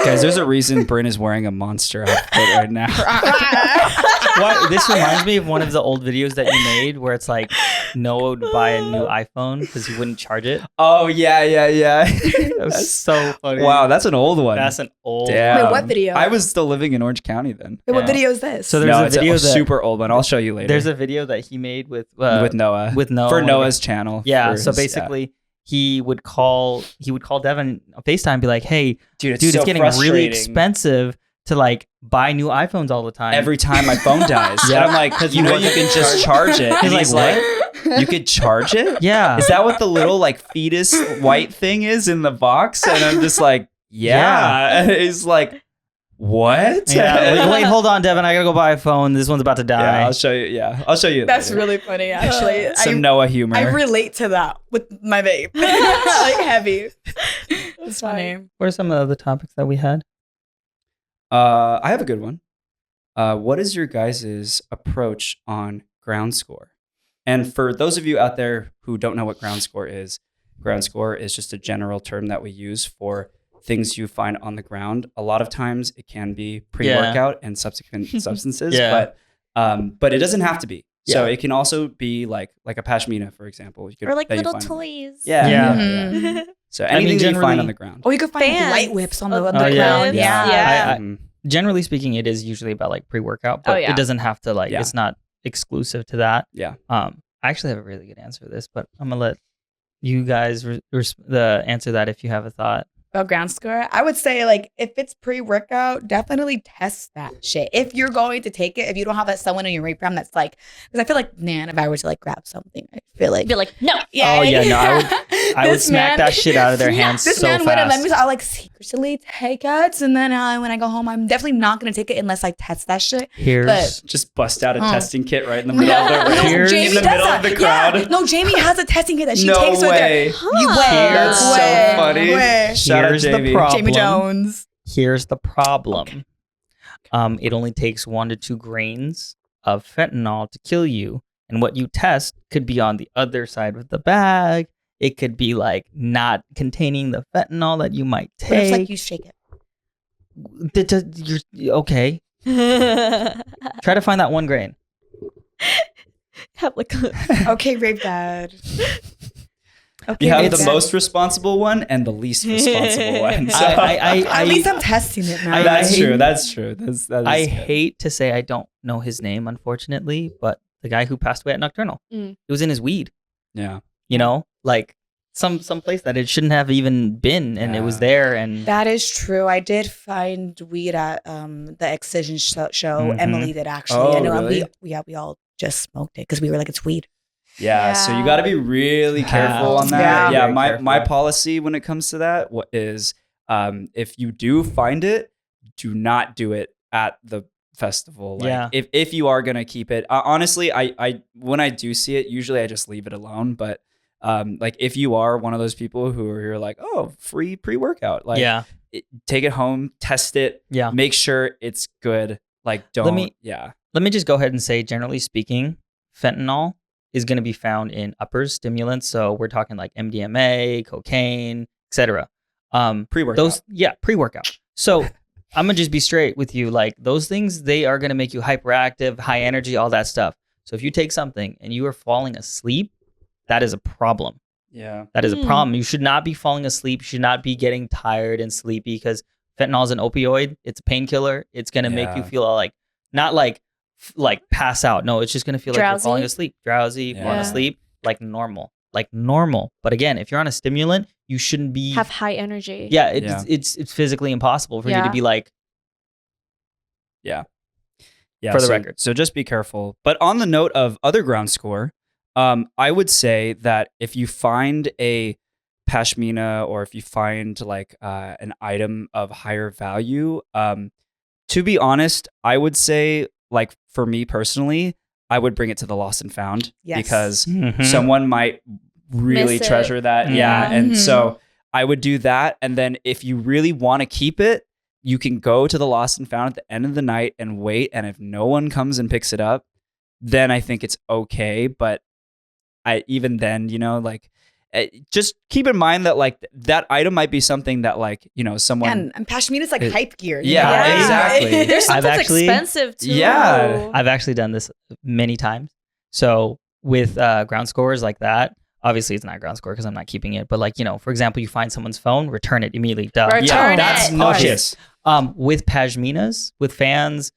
Guys, there's a reason Brin is wearing a monster outfit right now. What? This reminds me of one of the old videos that you made where it's like Noah would buy a new iPhone because he wouldn't charge it. Oh yeah. That was so funny. Wow, that's an old one. That's an old. Damn. Wait, what video? I was still living in Orange County then. Wait, what Yeah. video is this? So there's No, a it's video a that super old one. I'll show you later. there's a video that he made with Noah. with Noah for Noah's channel. Yeah. for So his- basically, he would call Devin on FaceTime and be like, "Hey, dude, dude, so it's getting really frustrating. expensive to like buy new iPhones all the time." Every time my phone dies. Yeah. And I'm like, you know, you can just charge it. And He's he's like, like, you could charge it? yeah. Is that what the little like fetus white thing is in the box? And I'm just like, yeah. And he's like, What? Yeah. Wait, hold on, Devin. I gotta go buy a phone. This one's about to die. Yeah, I'll show you. Yeah, I'll show you. That's later. really funny, actually. Some Noah humor. I relate to that with my vape. Like heavy. It's funny. What are some of the other topics that we had? I have a good one. What is your guys' approach on ground score? And for those of you out there who don't know what ground score is just a general term that we use for things you find on the ground. A lot of times it can be pre-workout and subsequent substances, but it doesn't have to be. So it can also be like a pashmina, for example. You could, or like that you little find- toys. Yeah. So anything that you find on the ground. Or you could find Fans. light whips on the Oh, ground. yeah. Generally speaking, it is usually about like pre-workout, but it doesn't have to it's not exclusive to that. Yeah. I actually have a really good answer for this, but I'm gonna let you guys answer that if you have a thought. About ground score, I would say like if it's pre-workout, definitely test that shit. If you're going to take it, if you don't have someone in your rate program that's like, because I feel like, man, if I were to like grab something, I feel like Be like, no. Oh yeah, no, I would smack that shit out of their hands This so man wouldn't let me. fast. I'll like secretly take it, and then when I go home, I'm definitely not gonna take it unless I test that shit. Here's Just bust out a testing kit right in the middle of the Here's- in the middle of the crowd. Yeah. No, Jamie has a testing kit that she No takes with way. her. You way. That's so Way. funny. Way. Shout out Here's the Jamie. problem. Jamie Jones. Here's the problem. It only takes 1 to 2 grains of fentanyl to kill you, and what you test could be on the other side of the bag. It could be like not containing the fentanyl that you might But it's like take. you shake it. You're okay. Try to find that 1 grain. Have like a Okay, Rave Dad. Okay, You have Rave the Dad. most responsible one and the least responsible one. So At least I'm testing it now. that's true. That's true. That is I good. hate to say I don't know his name, unfortunately, but the guy who passed away at Nocturnal, it was in his weed. Yeah. You know, like some place that it shouldn't have even been, and it was there. And That is true. I did find weed at the Excision show. Mhm. Emily did actually. Oh, I know. really? We all just smoked it because we were like, it's weed. Yeah, so you got to be really careful on that. Yeah. Yeah, my policy when it comes to that is if you do find it, do not do it at the festival. Like, if you are going to keep it, honestly, I when I do see it, usually I just leave it alone. But like if you are one of those people who are you're like, oh, free pre-workout, like take it home, test it, make sure it's good. Like don't, Let me just go ahead and say, generally speaking, fentanyl is going to be found in uppers, stimulants. So we're talking like MDMA, cocaine, etc. Pre-workout. Pre-workout. So I'm gonna just be straight with you. Like those things, they are gonna make you hyperactive, high energy, all that stuff. So if you take something and you are falling asleep, that is a problem. Yeah, that is a problem. You should not be falling asleep. You should not be getting tired and sleepy because fentanyl is an opioid. It's a painkiller. It's gonna make you feel like not like pass out. No, it's just gonna feel like you're falling asleep, drowsy, falling asleep, like normal. But again, if you're on a stimulant, you shouldn't be have high energy. Yeah, it's physically impossible for you to be like. Yeah. For the record, so just be careful. But on the note of other ground score, I would say that if you find a pashmina or if you find like an item of higher value, to be honest, I would say, like for me personally, I would bring it to the lost and found because someone might really treasure that. Yeah. And so I would do that. And then if you really want to keep it, you can go to the lost and found at the end of the night and wait. And if no one comes and picks it up, then I think it's okay. But even then, you know, like just keep in mind that like that item might be something that like, you know, someone and pashmina is like hype gear. Yeah, exactly. There's something expensive too. Yeah. I've actually done this many times. So with ground scores like that, obviously it's not ground score because I'm not keeping it. But like, you know, for example, you find someone's phone, return it immediately. Duh. Return it. That's no shit. With pashminas, with fans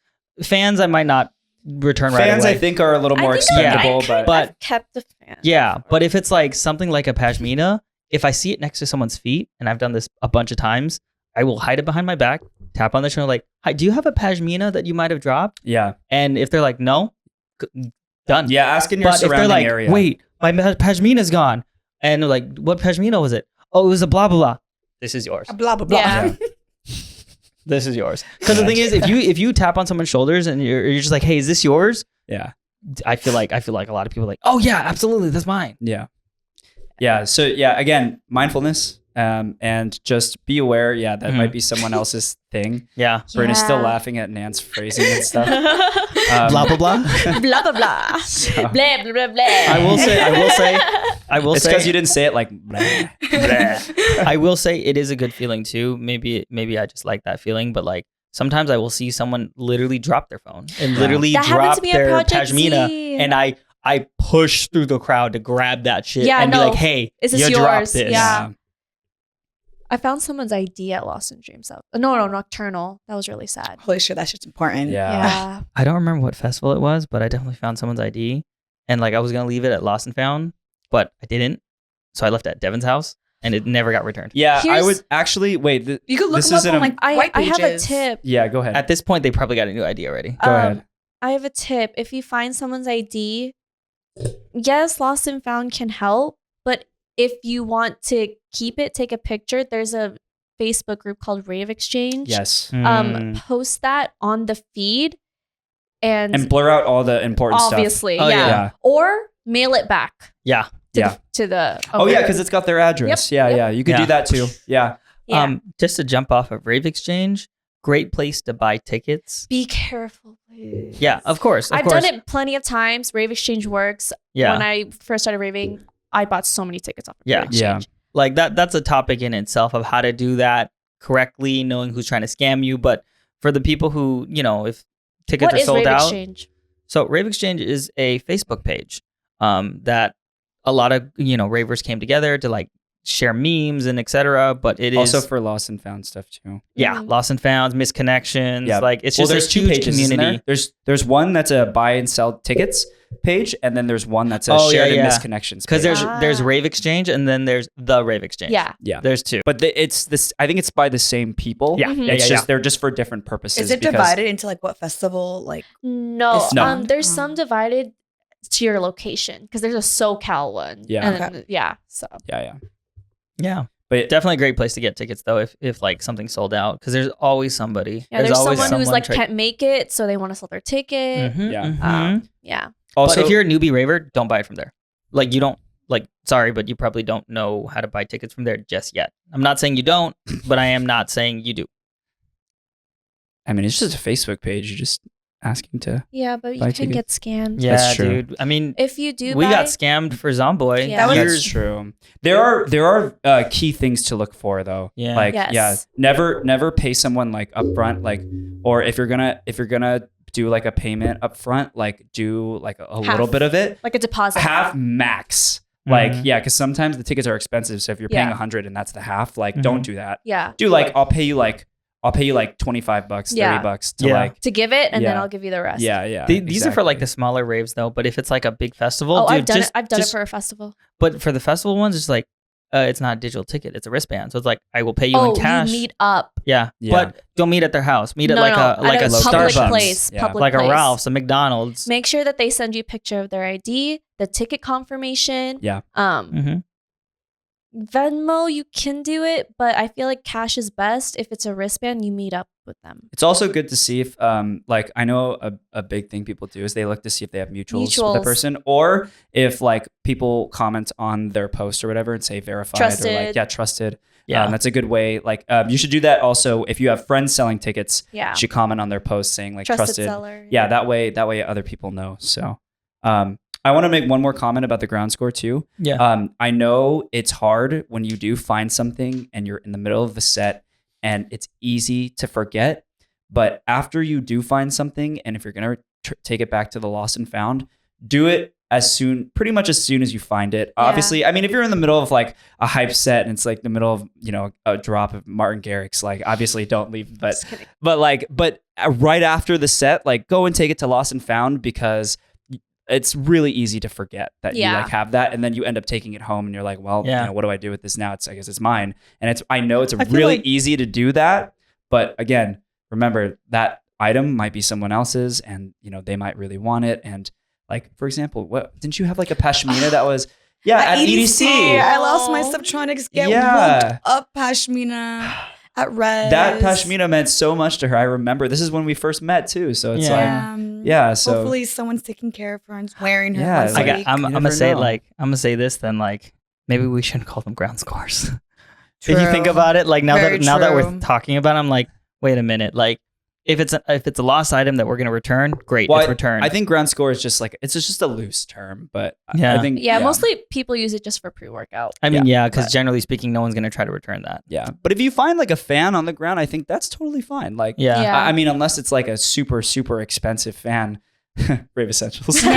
I might not return right away. Fans I think are a little more expendable, but I've kept the fan. Yeah, but if it's like something like a pashmina, if I see it next to someone's feet, and I've done this a bunch of times, I will hide it behind my back, tap on the shoulder like, "Hi, do you have a pashmina that you might have dropped?" Yeah. And if they're like, "No," done. Yeah, ask in your but surrounding if they're like, area. "Wait, my pashmina's gone," and they're like, "What pashmina was it?" "Oh, it was a blah blah blah." This is yours. Blah blah blah. Yeah. This is yours. Because the thing is, if you tap on someone's shoulders and you're just like, hey, is this yours? Yeah. I feel like a lot of people are like, oh yeah, absolutely, that's mine. Yeah. Yeah. So yeah, again, mindfulness, and just be aware. Yeah, that might be someone else's thing. Yeah. Bryn is still laughing at Nand's phrasing and stuff. Blah blah blah. Blah blah blah. So, Blah blah blah blah. I will it's say because you didn't say it like. Blah, blah. I will say it is a good feeling too. Maybe I just like that feeling, but like sometimes I will see someone literally drop their phone and literally That happened drop to me at their Project pashmina, Z. and I push through the crowd to grab that shit and be like, hey, is this you yours? dropped this. Yeah. I found someone's ID at Lost in Dreams. No, Nocturnal. That was really sad. Holy shit, that shit's important. Yeah. I don't remember what festival it was, but I definitely found someone's ID, and like I was gonna leave it at Lost and Found, but I didn't, so I left it at Devin's house, and it never got returned. Yeah, I would actually wait. You could look this them up isn't on like white I have a pages. tip. Yeah, go ahead. At this point, they probably got a new ID already. Go ahead. I have a tip. If you find someone's ID, yes, Lost and Found can help, but if you want to keep it, take a picture. There's a Facebook group called Ravexchange. Yes. Post that on the feed and blur out all the important obviously, stuff. yeah. Or mail it back. Yeah. To the Oh yeah, because it's got their address. Yep. Yeah. You could do that too. Yeah. Just to jump off of Ravexchange, great place to buy tickets. Be careful, please. Yeah, of course. I've done it plenty of times. Ravexchange works. Yeah. When I first started raving, I bought so many tickets off of Yeah. Ravexchange. Yeah. Like that's a topic in itself of how to do that correctly, knowing who's trying to scam you. But for the people who, if tickets are sold out. So Ravexchange is a Facebook page that a lot of, ravers came together to like share memes and etc. But it is also for lost and found stuff too. Yeah, lost and found, misconnections. Yeah. Like it's just there's a two huge pages, community. There's one that's a buy and sell tickets page, and then there's one that's a shared and misconnections. Because page. there's Ravexchange and then there's the Ravexchange. Yeah. There's two. But it's this. I think it's by the same people. Yeah. It's just they're just for different purposes. Is it divided into like what festival? Like no. No. There's some divided to your location because there's a SoCal one. Yeah. And So Yeah. But Definitely a great place to get tickets though if like something's sold out because there's always somebody. yeah, there's always someone who's like try- can't make it, so they want to sell their ticket. Mhm. Yeah. also, But if you're a newbie raver, don't buy it from there. Like you don't sorry, but you probably don't know how to buy tickets from there just yet. I'm not saying you don't, but I am not saying you do. I mean, it's just a Facebook page. You're just asking to. Yeah, but you Buy can tickets. get scammed. Yeah, That's true. dude. I mean, If you do we buy, got scammed for Zomboy. Yeah. That's true. There are key things to look for though. Yeah. Like Yes. never pay someone like upfront, like, or if you're gonna do like a payment upfront, like do like a Half. little bit of it, like a deposit. half max. Like Mhm. because sometimes the tickets are expensive. So if you're paying Yeah. $100 and that's the half, like Mhm. don't do that. Yeah. Do like I'll pay you like $25, Yeah. $30 to Yeah. like To give it, and then Yeah. I'll give you the rest. yeah. These are for like exactly. the smaller raves though, but if it's like a big festival, Oh, dude, I've done just, it. I've done just- it for a festival. But for the festival ones, it's like it's not a digital ticket; it's a wristband. So it's like I will pay you in cash. You meet up. Yeah, Yeah. but don't meet at their house. Meet at No, like no, a like at a public Starbucks, place. Yeah. Public like place. a Ralph's, a McDonald's. Make sure that they send you a picture of their ID, the ticket confirmation. Yeah. Mhm. Venmo, you can do it, but I feel like cash is best. If it's a wristband, you meet up with them. It's also good to see if, like, I know a big thing people do is they look to see if they have mutuals with the Mutuals. person, or if like people comment on their post or whatever and say verified or Trusted. like trusted. Yeah. That's a good way. Like, you should do that also if you have friends selling tickets. Yeah. You should comment on their post saying like Trusted seller. Yeah, that way other people know. So, I want to make one more comment about the ground score too. Yeah. I know it's hard when you do find something and you're in the middle of the set and it's easy to forget. But after you do find something, and if you're going to take it back to the lost and found, do it pretty much as soon as you find it. Yeah. Obviously, I mean, if you're in the middle of like a hype set and it's like the middle of, a drop of Martin Garrix, like obviously don't leave, but right after the set, like go and take it to lost and found because it's really easy to forget that you like have that, and then you end up taking it home and you're like, well, what do I do with this now? I guess it's mine. And I know it's really easy to do that, but again, remember that item might be someone else's, and they might really want it. And like, for example, what didn't you have like a pashmina that was at EDC? I lost my Subtronics get Yeah. whooped up pashmina. at Res. That pashmina meant so much to her. I remember this is when we first met too. So it's so hopefully someone's taking care of her and wearing her. Yeah, once a week. I'm gonna say I'm gonna say this then, like, maybe we shouldn't call them ground scores. If you think about it, like now that we're talking about it, I'm like, wait a minute, like if it's a lost item that we're gonna return, great, it's returned. I think ground score is just like it's just a loose term, but I think mostly people use it just for pre-workout. I mean, because generally speaking, no one's gonna try to return that. Yeah, but if you find like a fan on the ground, I think that's totally fine. Like, I mean, unless it's like a super super expensive fan. Rave Essentials. But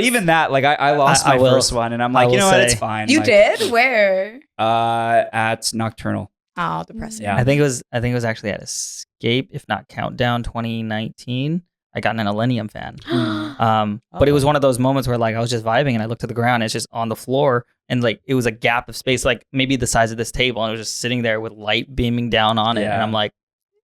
even that, like I lost my first one, and I'm like, you know what, it's fine. You like, did? Where? At Nocturnal. Oh, depressing. Yeah. I think it was actually at Escape, if not Countdown 2019. I got an Millennium fan. But it was one of those moments where like I was just vibing and I looked at the ground, and it's just on the floor, and like it was a gap of space, like maybe the size of this table, and it was just sitting there with light beaming down on it, and I'm like,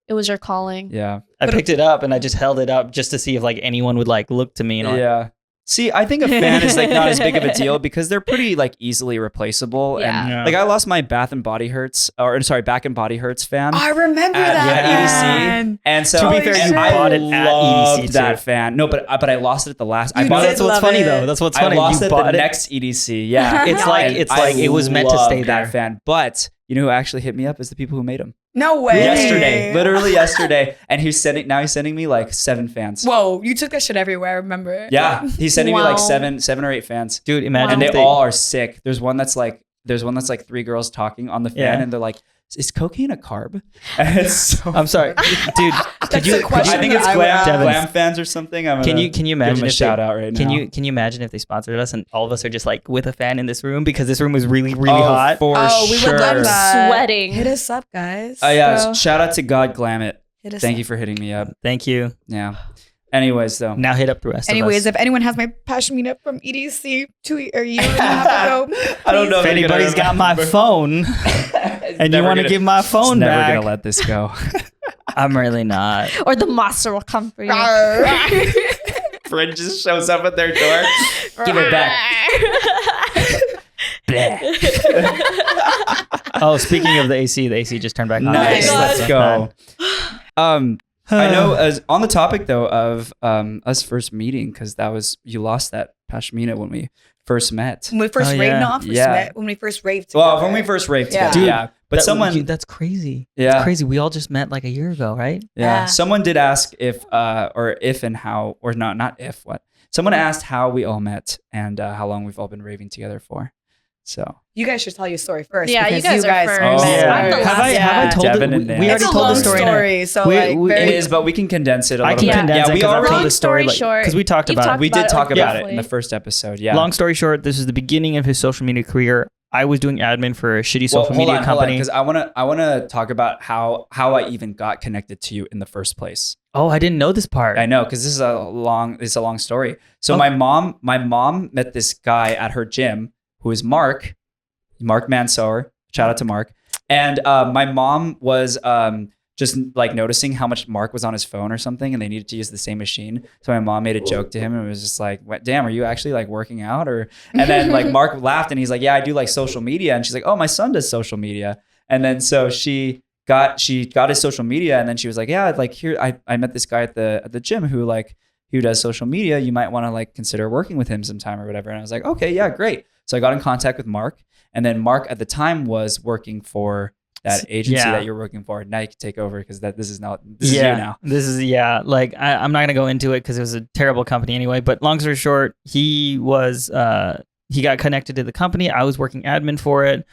it was your calling. Yeah. I picked it up and I just held it up just to see if like anyone would like look to me. And See, I think a fan is like not as big of a deal because they're pretty like easily replaceable. And like I lost my Back and Body Hurts fan. I remember that. EDC. And so to be fair, you bought it at EDC that fan. No, but I lost it at the last. That's what's funny though. That's what's funny. I lost it at the next EDC. Yeah. It's like it was meant to stay there. That fan. But you know who actually hit me up is the people who made them. No way. Literally yesterday. And he's sending me like 7 fans. Whoa, you took that shit everywhere, I remember. Yeah. He's sending me like seven or 8 fans. Dude, imagine. And they all are sick. There's one that's like 3 girls talking on the fan and they're like, is cocaine a carb? I'm sorry, dude. I think it's glam fans or something. Can you imagine give them a shout out right now? Can you imagine if they sponsored us and all of us are just like with a fan in this room because this room was really hot? For we would love that. Sweating. Hit us up, guys. Shout out to God Glam It. Thank you for hitting me up. Thank you. Yeah. Anyways, though. Now hit up the rest of us. If anyone has my pashmina from EDC or you have to go. I don't know if anybody's got my phone and you want to give my phone back. Never gonna let this go. I'm really not. Or the monster will come for you. Brin just shows up at their door. Give it back. Oh, speaking of the AC just turned back on. Nice. Let's go. I know as on the topic though of us first meeting, because you lost that pashmina when we first met. When we first raved when we first raved together. Well, when we first raved together, Dude, But that's crazy. Yeah. That's crazy. We all just met like a year ago, right? Yeah. Someone did ask if and how, or not if, what. Someone asked how we all met and how long we've all been raving together for. So you guys should tell your story first. Yeah, you guys are first. Oh, Have I told Devin it? and Nand. We already It's a told long the story. story, so it is, but we can condense it a little bit. I can condense it we because I've told already the story short. because we talked about it. We did talk about it briefly. in the first episode. Yeah. Long story short, this is the beginning of his social media career. I was doing admin for a shitty social media company. Because I wanna talk about how I even got connected to you in the first place. Oh, I didn't know this part. I know, because this is a long story. So my mom met this guy at her gym who is Mark Mansour. Shout out to Mark. And my mom was just like noticing how much Mark was on his phone or something, and they needed to use the same machine. So my mom made a joke to him and was just like, "What? Damn, are you actually like working out?" And then like Mark laughed and he's like, "Yeah, I do like social media." And she's like, "Oh, my son does social media." And then so she got his social media, and then she was like, "Yeah, like here I met this guy at the gym who does social media. You might want to like consider working with him sometime or whatever." And I was like, "Okay, yeah, great." So I got in contact with Mark, and then Mark at the time was working for that agency that you're working for. Now you can take over because this is you now. Like I'm not gonna go into it because it was a terrible company anyway. But long story short, he got connected to the company. I was working admin for it,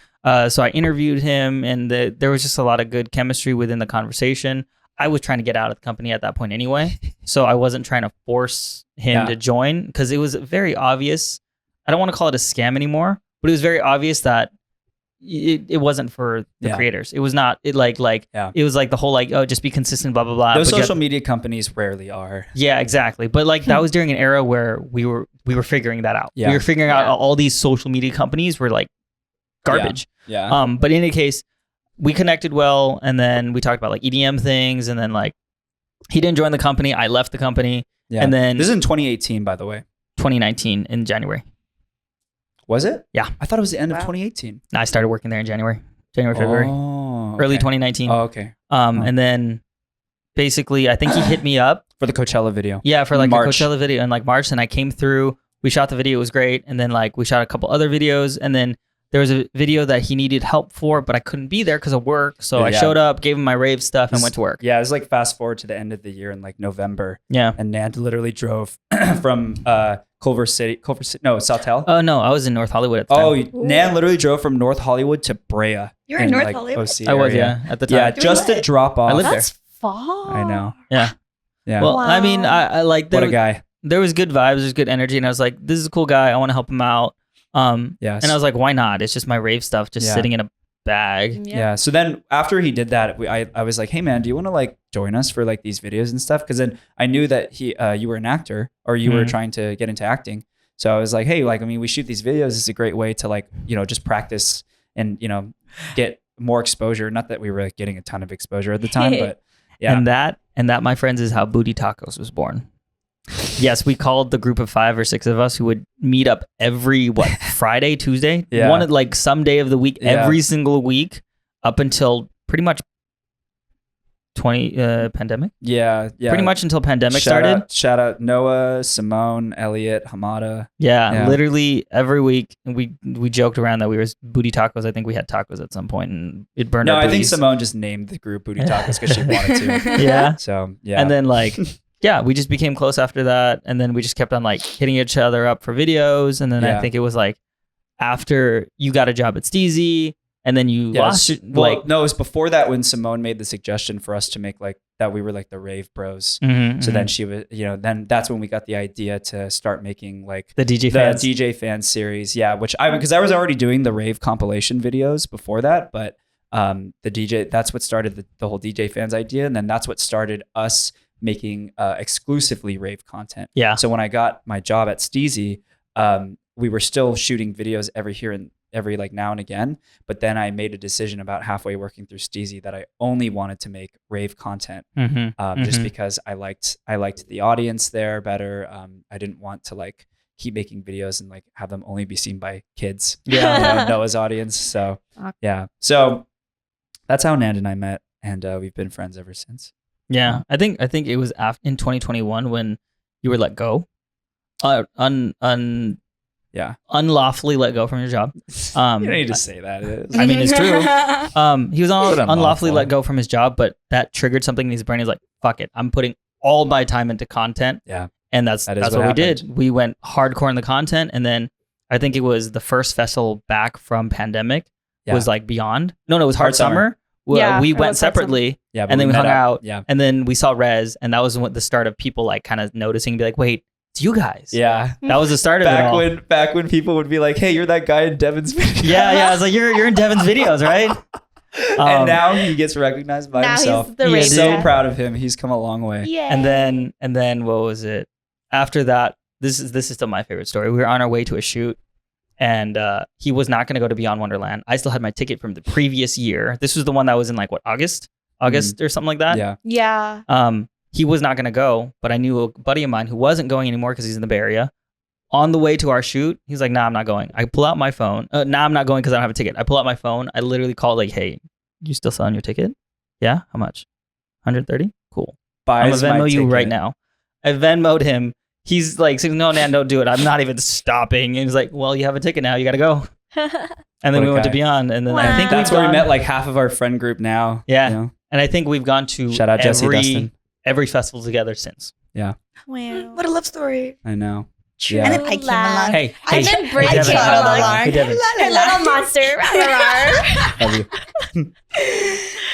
so I interviewed him, and there was just a lot of good chemistry within the conversation. I was trying to get out of the company at that point anyway, so I wasn't trying to force him to join because it was very obvious. I don't want to call it a scam anymore, but it was very obvious that it wasn't for the creators. It was not it was like the whole like, oh, just be consistent, blah blah blah. Those social media companies rarely are. Yeah, exactly. But like that was during an era where we were figuring that out. We were figuring out all these social media companies were like garbage. Yeah. But in any case, we connected well, and then we talked about like EDM things, and then like he didn't join the company. I left the company. Yeah. And then this is in 2018, by the way. 2019 in January. Was it? Yeah. I thought it was the end of 2018. I started working there in January. January, February, early 2019. Oh, okay. And then basically, I think he hit me up For the Coachella video. Yeah, for like March. a Coachella video in like March, and I came through. We shot the video; it was great. And then like we shot a couple other videos, and then there was a video that he needed help for, but I couldn't be there because of work. So I showed up, gave him my rave stuff, and went to work. Yeah, it was like fast forward to the end of the year in like November. Yeah, and Nand literally drove from Culver City, no, Sawtell. Oh no, I was in North Hollywood at the time. Oh, Nand literally drove from North Hollywood to Brea. You're in North like, Hollywood? OC I was, area. at the time. Yeah, just to drop off. I lived there. That's far. I know. Yeah. Yeah. Well, I mean, I like what a guy. There was good vibes, there's good energy, and I was like, this is a cool guy. I want to help him out. Yes. And I was like, why not? It's just my rave stuff just sitting in a bag. Yeah. So then after he did that, I was like, hey man, do you want to like join us for like these videos and stuff? Because then I knew that you were an actor or you were trying to get into acting. So I was like, hey, like, I mean, we shoot these videos. It's a great way to like, just practice and, get more exposure. Not that we were like, getting a ton of exposure at the time, but yeah. And that, my friends, is how Booty Tacos was born. Yes, we called the group of 5 or 6 of us who would meet up every Friday, Tuesday, one like some day of the week, every single week up until pretty much pandemic. Yeah. Pretty much until pandemic started. Shout out Noah, Simone, Elliot, Hamada. Yeah, literally every week we joked around that we were Booty Tacos. I think we had tacos at some point and it burned our No, I think booties. Simone just named the group Booty Tacos because she wanted to. Yeah. So yeah. And then like we just became close after that, and then we just kept on like hitting each other up for videos, and then I think it was like after you got a job at Steezy, and then you lost it. Well, no, it was before that when Simone made the suggestion for us to make like that we were like the Rave Bros. So then she was, then that's when we got the idea to start making like the DJ fans series. Yeah, which because I was already doing the Rave compilation videos before that, but the DJ, that's what started the whole DJ fans idea, and then that's what started us making exclusively rave content. Yeah. So when I got my job at Steezy, we were still shooting videos every like now and again, but then I made a decision about halfway working through Steezy that I only wanted to make rave content, just because I liked the audience there better. I didn't want to like keep making videos and like have them only be seen by kids. Yeah, Noah's audience. So yeah, so that's how Nand and I met, and we've been friends ever since. Yeah, I think it was in 2021 when you were let go, unlawfully let go from your job. You don't need to say that. I mean, it's true. He was unlawfully let go from his job, but that triggered something in his brain. He's like, "Fuck it, I'm putting all my time into content." Yeah, and that's what we did. We went hardcore in the content, and then I think it was the first festival back from pandemic was like Beyond. No, it was Hard Summer. Well, we went separately, and then we hung out, and then we saw Rez, and that was the start of people like kind of noticing, and be like, "Wait, it's you guys." Yeah, that was the start of it all. Back when people would be like, "Hey, you're that guy in Devin's video." Yeah, I was like, "You're in Devin's videos, right?" And now he gets recognized by himself. He's so proud of him. He's come a long way. Yeah. And then what was it? After that, this is still my favorite story. We were on our way to a shoot. And he was not going to go to Beyond Wonderland. I still had my ticket from the previous year. This was the one that was in like August or something like that. Yeah. He was not going to go, but I knew a buddy of mine who wasn't going anymore because he's in the Bay Area. On the way to our shoot, he's like, "Nah, I'm not going." I pull out my phone. "Nah, I'm not going because I don't have a ticket." I pull out my phone. I literally call like, "Hey, you still selling your ticket? Yeah, how much? 130? Cool. I'm gonna Venmo you right now." I Venmo'd him. He's like, "No, Nan, don't do it. I'm not even stopping." And he's like, "Well, you have a ticket now. You got to go." And then we went to Beyond. And then I think that's where we met like half of our friend group now. Yeah. And I think we've gone to shout out Jesse Dustin. Every festival together since. Yeah. Wow. What a love story. I know. True. And then I came along. Hey, and then Brin Devin, came along. Hey, Devin. Hey, little monster. Love you.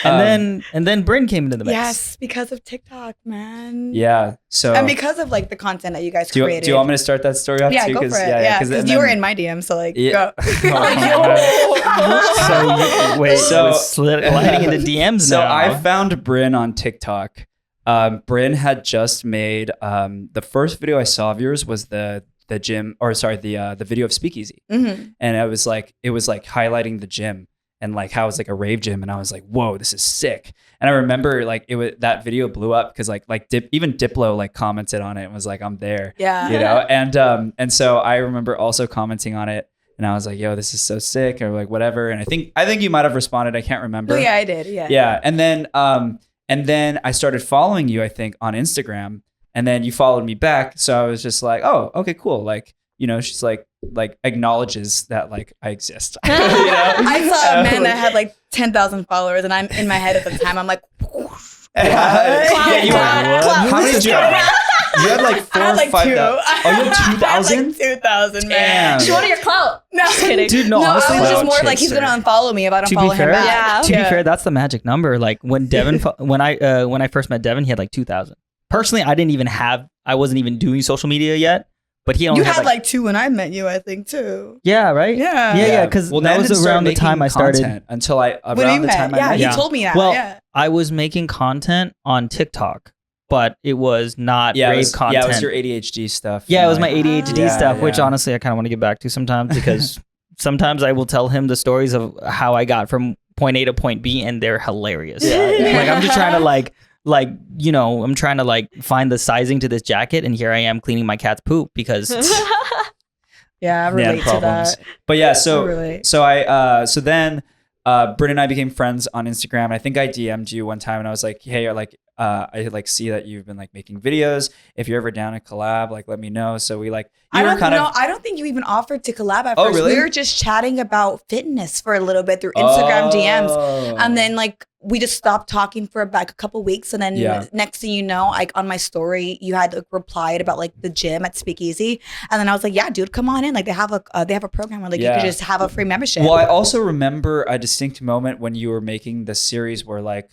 And then Brin came into the mix. Yes, because of TikTok, man. Yeah. So and because of like the content that you guys created. Do you want me to start that story off too? Yeah, go for it. Yeah, because you were in my DM, so like go. So sliding into DMs so now. I found Brin on TikTok. Brin had just made the first video I saw of yours was the gym, or sorry, the video of Speakeasy, and it was like highlighting the gym and like how it's like a rave gym, and I was like, whoa, this is sick. And I remember like that video blew up because even Diplo like commented on it and was like, I'm there, yeah, and so I remember also commenting on it And I was like, yo, this is so sick, or like whatever. And I think you might have responded. I can't remember. Oh, yeah, I did. Yeah. Yeah. And then I started following you, I think, on Instagram. And then you followed me back. So I was just like, oh, okay, cool. Like, you know, she's like acknowledges that like I exist. You know? I saw a man that had like 10,000 followers, and I'm in my head at the time. I'm like, yeah, you were, how many did you have? You had like 4 or 5. Two. Oh, you had 2,000? Like 2,000, man. Damn. She wanted your clout. No, Just kidding. Dude, no, honestly, I was just Clout more like, he's chaser. gonna unfollow me if I don't To be follow him fair- back. To be fair, that's the magic number. Like when Devin, when I first met Devin, he had like 2,000. Personally, I wasn't even doing social media yet, but he only You had had like 2 when I met you, I think too. yeah, right? Yeah. Because Well, that Nand was didn't start around the making time I started. content until around When we the met, time I yeah, met he you. told me that. Well, yeah. I was making content on TikTok, but it was not Yeah, rave content. Yeah, it was your ADHD stuff. Yeah, it was my Like, ADHD Yeah, stuff, which yeah. honestly I kind of want to get back to sometimes because sometimes I will tell him the stories of how I got from point A to point B, and they're hilarious. Yeah. Like I'm just trying to like you know, I'm trying to like find the sizing to this jacket, and here I am cleaning my cat's poop because Yeah, I Nand relate to problems. that. But yeah, I so relate. so then Brin and I became friends on Instagram. I think I DM'd you one time and I was like, hey, I like see that you've been like making videos. If you're ever down to collab, like let me know. So we like I don't think you even offered to collab at Oh, first. really? We were just chatting about fitness for a little bit through Instagram DMs. And then like we just stopped talking for about a couple weeks, and then Yeah. next thing you know, like on my story, you had like, replied about like the gym at Speakeasy, and then I was like, "Yeah, dude, come on in! Like they have a program where like you Yeah. could just have a free membership." Well, I also remember a distinct moment when you were making the series where like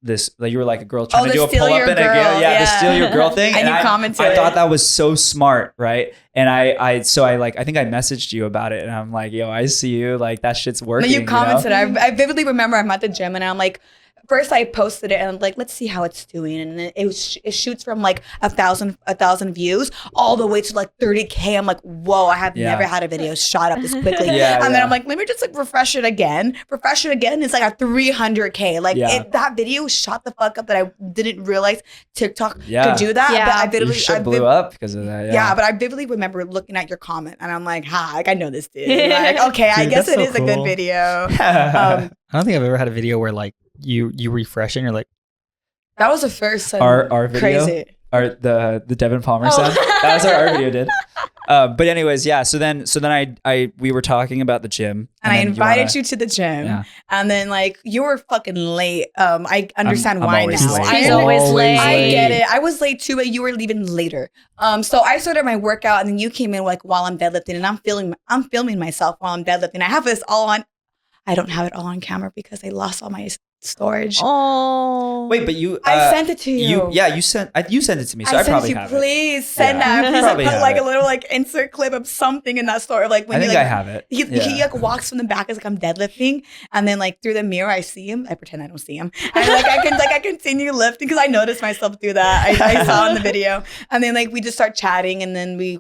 this like you were like a girl trying to the do a steal pull up your and a girl, the yeah. steal your girl thing. And you I commented. I thought that was so smart, right? And I think I messaged you about it, and I'm like, yo, I see you, like that shit's No, working. you commented. know? I vividly remember I'm at the gym and I'm like, first I posted it and I'm like, let's see how it's doing. And then it shoots from like 1,000 views all the way to like 30K. I'm like, whoa, I have Yeah. never had a video shot up this quickly. Yeah, and then yeah. I'm like, let me just like refresh it again. It's like a 300K. Like Yeah. that video shot the fuck up that I didn't realize TikTok Yeah. could do that. Yeah. But I You vividly, shit blew up because of that. yeah, but I vividly remember looking at your comment and I'm like, like I know this dude. Like, okay, I Dude, guess that's it so is a good cool. video. I don't think I've ever had a video where like you refresh and you're like, That was the first time. Our video? Crazy. the Devin Palmer Oh. sound. That was what our video did. But anyways, yeah. So then we were talking about the gym, And I then invited you to the gym, Yeah. and then like you were fucking late. I understand I'm why always now. late. I He's always late. I get it. I was late too, but you were leaving later. So I started my workout, and then you came in like while I'm deadlifting, and I'm filming myself while I'm deadlifting. I have this all on. I don't have it all on camera because I lost all my storage. Oh. Wait, but you. I sent it to you. You sent it to me, so I, sent probably it to you. have it. Please send Yeah. that. Please Probably put have like it. a little like insert clip of something in that story. Like when I you think like I have it. He Yeah. like walks from the back as like I'm deadlifting, and then like through the mirror I see him. I pretend I don't see him. And like I continue lifting because I noticed myself do that. I saw in the video, and then like we just start chatting, and then we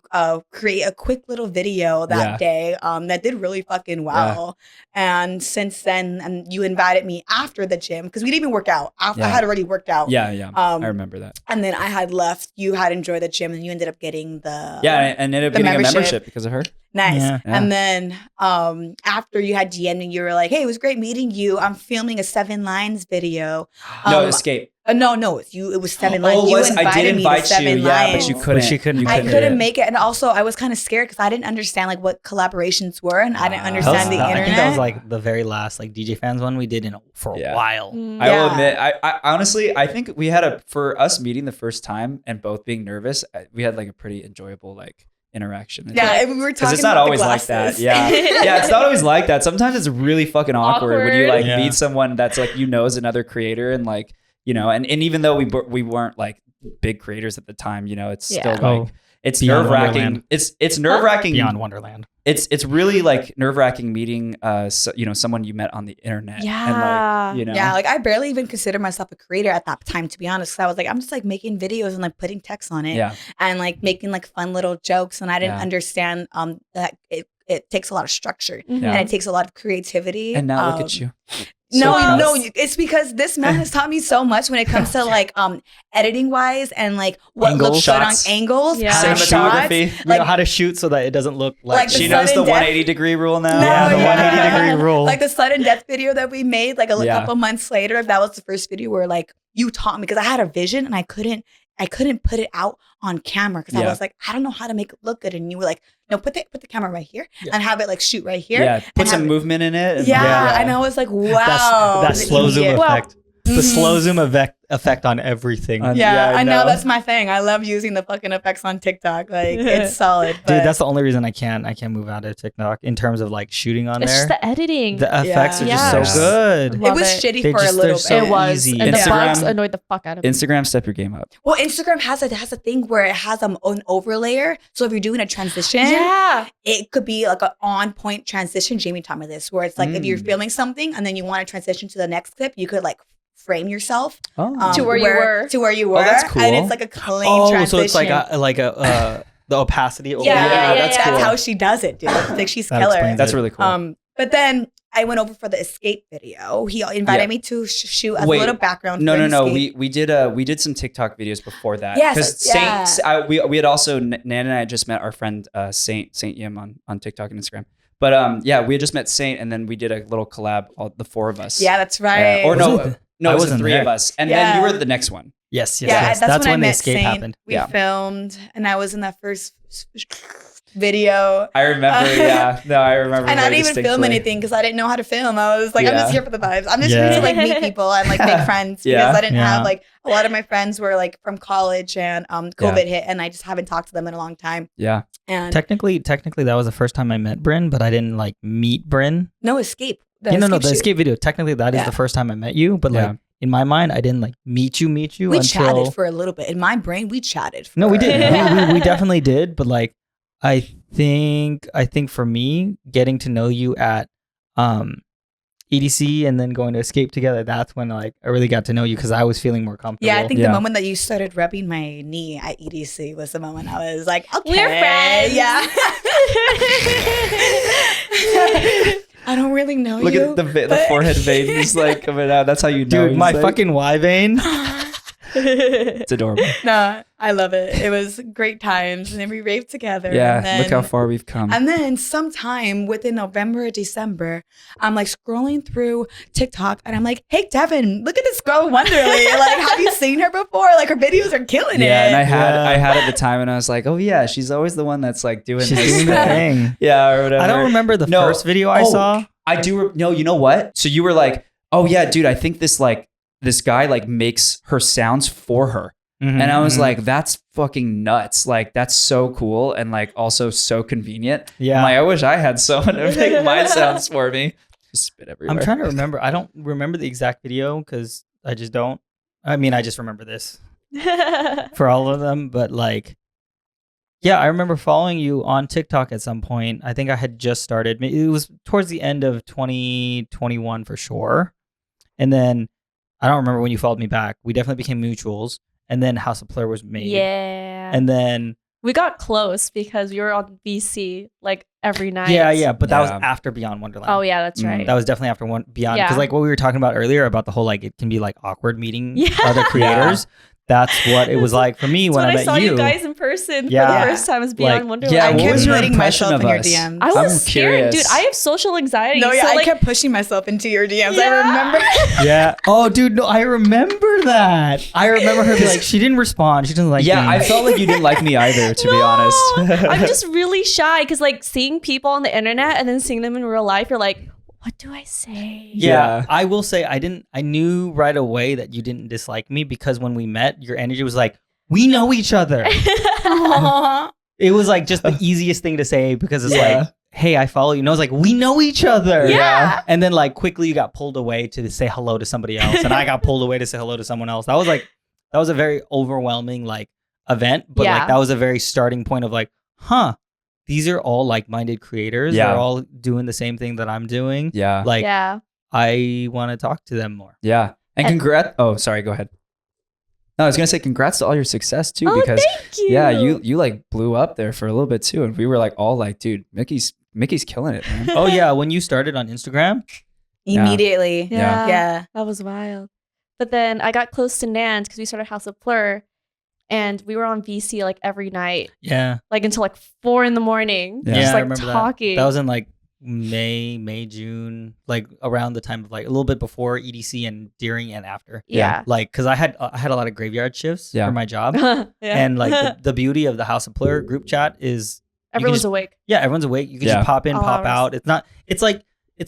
create a quick little video that day that did really fucking well. And since then, and you invited me after the gym because we didn't even work out. I had already worked out. Yeah. I remember that. And then I had left. You had enjoyed the gym, and you ended up getting the Yeah, and ended up the getting a membership. membership because of her. Nice. Yeah. And then after you had DM'd me, you were like, hey, it was great meeting you. I'm filming a 7 lines video. No, escape. No, it was 7 lines. Oh, You I did invited me to invite you. 7 Yeah, but Lines. you couldn't. she couldn't. you I do couldn't it. make it. And also I was kind of scared because I didn't understand like what collaborations were, and I didn't That was- understand the I internet. think that was like the very last like DJ fans one we did for a Yeah. while. I will Yeah. admit, I honestly, I think we had for us meeting the first time and both being nervous, we had like a pretty enjoyable like interaction. Yeah, we were Because talking it's not about always the like that. glasses. Yeah. Yeah, it's not always like that. Sometimes it's really fucking awkward when you Awkward. like Yeah. meet someone that's like, is another creator and like, and even though we weren't like big creators at the time, it's still like, Oh, it's Beyond nerve wracking. Wonderland. It's nerve wracking. Beyond Wonderland. It's really like nerve wracking meeting, someone you met on the internet. Yeah. And like, Yeah, like I barely even considered myself a creator at that time, to be honest. 'Cause I was like, I'm just like making videos and like putting text on it. Yeah. And like making like fun little jokes, and I didn't Yeah. understand that it takes a lot of structure Mhm. Yeah. and it takes a lot of creativity. And now look at you. No, it's because this man has taught me so much when it comes to like editing wise and like what Angles, looks good on shots. angles, Yeah. Cinematography. You know how to shoot so that it doesn't look like, Like She the knows the sudden death- 180-degree rule now. No, yeah, the yeah. 180 degree rule. like the sudden death video that we made like a Yeah. couple months later. That was the first video where like you taught me because I had a vision and I couldn't put it out on camera because I Yeah. was like, I don't know how to make it look good. And you were like, no, put the camera right here Yeah. and have it like shoot right here. Yeah, put and some have it- movement in it. and- Yeah, and I was like, wow, that slow zoom idiot. effect. The Mhm. slow zoom effect on everything. Yeah, I know know. that's my thing. I love using the fucking effects on TikTok. Like it's solid. But Dude, that's the only reason I can't move out of TikTok in terms of like shooting on It's there. just the editing. The effects are Yeah. just so good. it Love was it. shitty They for just- a little they're bit. so It was, easy. and the Instagram- bugs annoyed the fuck out of me. Instagram, step your game up. Well, Instagram has a thing where it has an overlayer. So if you're doing a transition, Yeah, it could be like an on point transition. Jamie taught me this, where it's like if you're Mm. filming something and then you want to transition to the next clip, you could like frame yourself Oh, To where you were. to where you were, that's cool. and it's like a clean Oh, transition. so it's like a the opacity over yeah, there. that's that's cool. how she does it, dude. Like she's That killer. explains That's really cool. But then I went over for the escape video. He invited Yeah. me to shoot as Wait, a little background. No, for no, an no. escape. We did some TikTok videos before that. Yes, because yeah. Saint, we had also Nan and I had just met our friend Saint Yim on TikTok and Instagram. But yeah, we had just met Saint, and then we did a little collab, all the four of us. Yeah, that's right. Or Was no, it? no, I it was the wasn't three there. of us, and Yeah. then you were the next one. Yes. Yeah, That's when I when the met escape Saint. happened. We Yeah. filmed, and I was in that first video. I remember. Yeah, no, I remember. And I very didn't even film distinctly. anything because I didn't know how to film. I was like, I'm Yeah. just here for the vibes. I'm just Yeah. here to like meet people and like make friends Yeah. because I didn't Yeah. have like a lot of my friends were like from college and COVID hit and I just haven't talked to them in a long time. Yeah, And Technically, that was the first time I met Brin, but I didn't like meet Brin. no escape. The shoot. escape video. Technically, that is Yeah. the first time I met you, but Yeah. like in my mind, I didn't like meet you We until chatted for a little bit. In my brain, we chatted. No, we did. Yeah. We definitely did. But like, I think for me, getting to know you at EDC and then going to escape together, that's when like I really got to know you because I was feeling more comfortable. Yeah, I think Yeah. the moment that you started rubbing my knee at EDC was the moment I was like, okay, We're friends. Yeah. I don't really know look you. at the but- forehead vein is like coming out. That's how you know. dude, he's my like- fucking Y vein. It's adorable. No, I love it. It was great times, and then we raved together. Yeah, and then, look how far we've come. And then sometime within November or December, I'm like scrolling through TikTok, and I'm like, "Hey, Devin, look at this girl Wonderli. Like, have you seen her before? Like, her videos are killing Yeah, it." and Yeah. I had at the time, and I was like, oh yeah, she's always the one that's like doing She's this doing the thing. Yeah, or whatever. I don't remember the No. first video I Oh, saw. I do. No, you know what? So you were like, oh yeah, dude, I think this guy like makes her sounds for her. Mm-hmm, And I was like, that's fucking nuts. Like, that's so cool. And like, also so convenient. yeah. I'm like, I wish I had someone to make my sounds for me. Just spit everywhere. I'm trying to remember. I don't remember the exact video because I just don't. I mean, I just remember this for all of them. But like, yeah, I remember following you on TikTok at some point. I think I had just started. It was towards the end of 2021 for sure. And then I don't remember when you followed me back. We definitely became mutuals. And then House of Player was made. Yeah. And then we got close because we were on VC like every night. yeah, but that was Yeah. after Beyond Wonderland. Oh yeah, that's right. That was definitely after Beyond Yeah. because like what we were talking about earlier about the whole like it can be like awkward meeting Yeah. other creators. That's what it was like for me That's when when I I met saw you. you guys in person Yeah. for the first time as Beyond Like, Wonderland. yeah, I what kept was your putting impression myself of in your us? DMs. I I'm was scared, dude. curious. I have social anxiety. No, yeah, so, I like, kept pushing myself into your DMs. Yeah. I remember. Yeah. Oh, dude, no, I remember that. I remember her be like, she didn't respond. She didn't like Yeah, me. I felt like you didn't like me either, to be honest. I'm just really shy because like seeing people on the internet and then seeing them in real life, you're like, what do I say? Yeah, Yeah. I will say I knew right away that you didn't dislike me because when we met, your energy was like, we know each other. Aw. It was like just the easiest thing to say because it's Yeah. like, hey, I follow you. And I was like, we know each other. Yeah. And then like quickly you got pulled away to say hello to somebody else. And I got pulled away to say hello to someone else. That was a very overwhelming like event. But Yeah. like that was a very starting point of like, huh, these are all like-minded creators. Yeah. They're all doing the same thing that I'm doing. Yeah. Like yeah. I want to talk to them more. Yeah. And congrats. Oh, sorry. Go ahead. No, I was gonna say congrats to all your success too, Oh, because thank you. yeah, you like blew up there for a little bit too, and we were like all like, dude, Mickey's killing it, man. Oh yeah, when you started on Instagram, immediately. Yeah. That was wild. But then I got close to Nand because we started House of Plur, and we were on VC like every night. Yeah. Like until like 4 a.m. Yeah, Just I like remember talking. That was in like May, June, like around the time of like a little bit before EDC and during and after. Yeah. Like, cause I had a lot of graveyard shifts for my job, Yeah. and like the beauty of the House of Plur group chat is Everyone's awake. Yeah, everyone's awake. You can just pop in, All pop hours. out. It's not. It's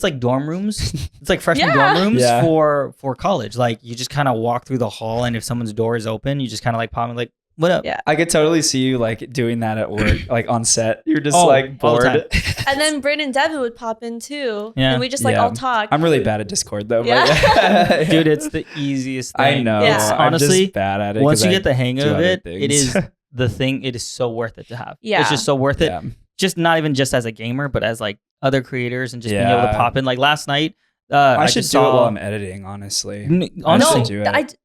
like dorm rooms. It's like freshman Yeah. dorm rooms Yeah. for college. Like you just kind of walk through the hall, and if someone's door is open, you just kind of like pop in, like, what up? Yeah. I could totally see you like doing that at work, like on set. You're just Oh, like all the bored. And then Brin and Devin would pop in too. Yeah. And we just like Yeah. all talk. I'm really bad at Discord though. Yeah. But Dude, it's the easiest thing. I know. Yeah. I'm Honestly, just bad at it. once 'cause you I get the hang do of other it, things. it is the thing. It is so worth it to have. Yeah. It's just so worth it. Yeah. Just not even just as a gamer, but as like other creators and just being able to Yeah. pop in. Like last night, I should just do it saw- while I'm editing. Honestly, honestly, should do it.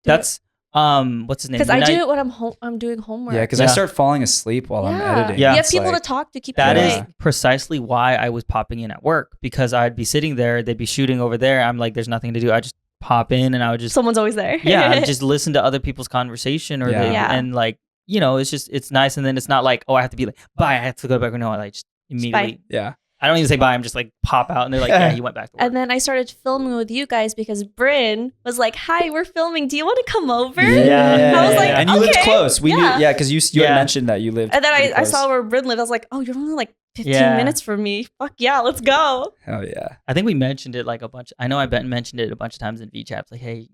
that's what's his name? Because I do Midnight- it when I'm doing homework. Yeah, because I start falling asleep while I'm editing. Yeah. You have It's people like- to talk to keep That you is awake. precisely why I was popping in at work, because I'd be sitting there, they'd be shooting over there. I'm like, there's nothing to do. I just pop in and I would just Someone's always there. I'd just listen to other people's conversation or Yeah. and like, you know, it's nice. And then it's not like, oh, I have to be like, bye, I have to go back. No, I like just immediately. Yeah. I don't even say bye. I'm just like pop out and they're like, yeah, he went back to work. And then I started filming with you guys because Brin was like, "Hi, we're filming. Do you want to come over?" Yeah. I was like, and you lived okay. close. We Yeah. knew, because you had mentioned that you lived. And then pretty I close. saw where Brin lived. I was like, "Oh, you're only like 15 Yeah. minutes from me. Fuck yeah, let's go." Hell yeah. I think we mentioned it like a bunch. I know I mentioned it a bunch of times in VChats. Like, hey,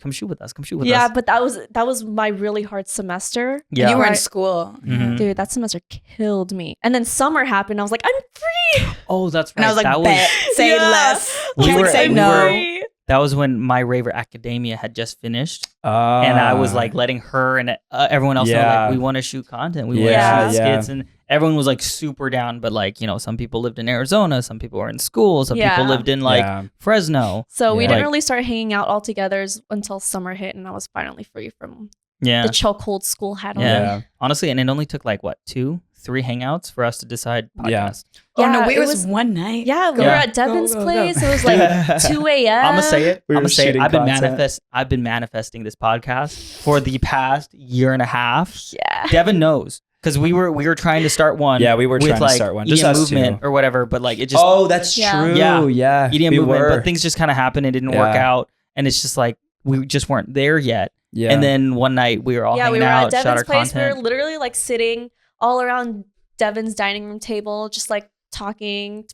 come shoot with us. Come shoot with Yeah, us. but that was my really hard semester. Yeah. You were in Right. school. Mhm. Dude, that semester killed me. And then summer happened. I was like, I'm free. Oh, that's right. And I was like, that bet, say Yeah. less. We Can't were- say we no. were- That was when my Raver Academia had just finished. And I was like letting her and everyone else know, Yeah. like, we want to shoot content. We want Yeah. to shoot skits. And everyone was like super down. But like, you know, some people lived in Arizona. Some people were in school. Some people Yeah. lived in like Fresno. So we Yeah. didn't Like- really start hanging out all together until summer hit, and I was finally free from Yeah. the chokehold school had on Yeah. me. Yeah. Honestly, and it only took like what, 2-3 hangouts for us to decide Yeah. podcast. Oh no, Yeah, wait, it it was was- one night. Yeah, we Yeah. were at Devin's Go, go, go. place. It was like 2 a.m. I'm gonna say it. We I'm were gonna say it. shooting content. I've been manifesting this podcast for the past year and a half. Yeah. Devin knows, because we were trying to start one. Yeah, we were with trying to like start one. Just EDM us movement two. or whatever, but like it just Oh, that's Yeah. true. Yeah. Yeah. EDM we movement, were. but things just kind of happened. It didn't work Yeah. out, and it's just like we just weren't there yet. Yeah. And then one night we were all Yeah, we hanging were out, at shot Devin's our place. We content. were literally like sitting all around Devin's dining room table, just like talking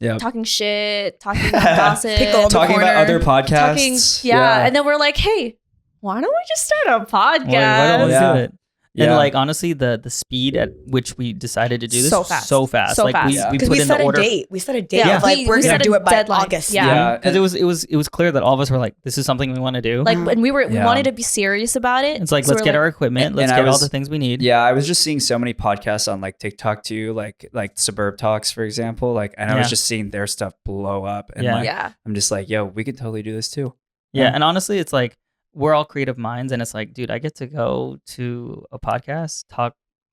shit, talking gossip, Pickle the talking about corner. other talking. podcasts. Yeah. And then we're like, hey, why don't we just start a Why podcast? don't we Yeah. do it? Yeah. And like honestly, the speed at which we decided to do this So was fast. so fast. So like fast. we Yeah. we Because put we in the set a order. date. We set a date Yeah. of like We we're gonna set a do it by deadline. August. Yeah. Yeah. Because it was clear that all of us were like, this is something we want to do. Like, and we Yeah. wanted to be serious about it. It's like, So let's we're get like, our equipment, let's and I get all was- the things we need. Yeah, I was just seeing so many podcasts on like TikTok too, like Suburb Talks, for example. Like, and I was Yeah. just seeing their stuff blow up, and Yeah. like, Yeah. I'm just like, yo, we could totally do this too. Yeah, Yeah. and honestly, it's like we're all creative minds, and it's like, dude, I get to go to a podcast,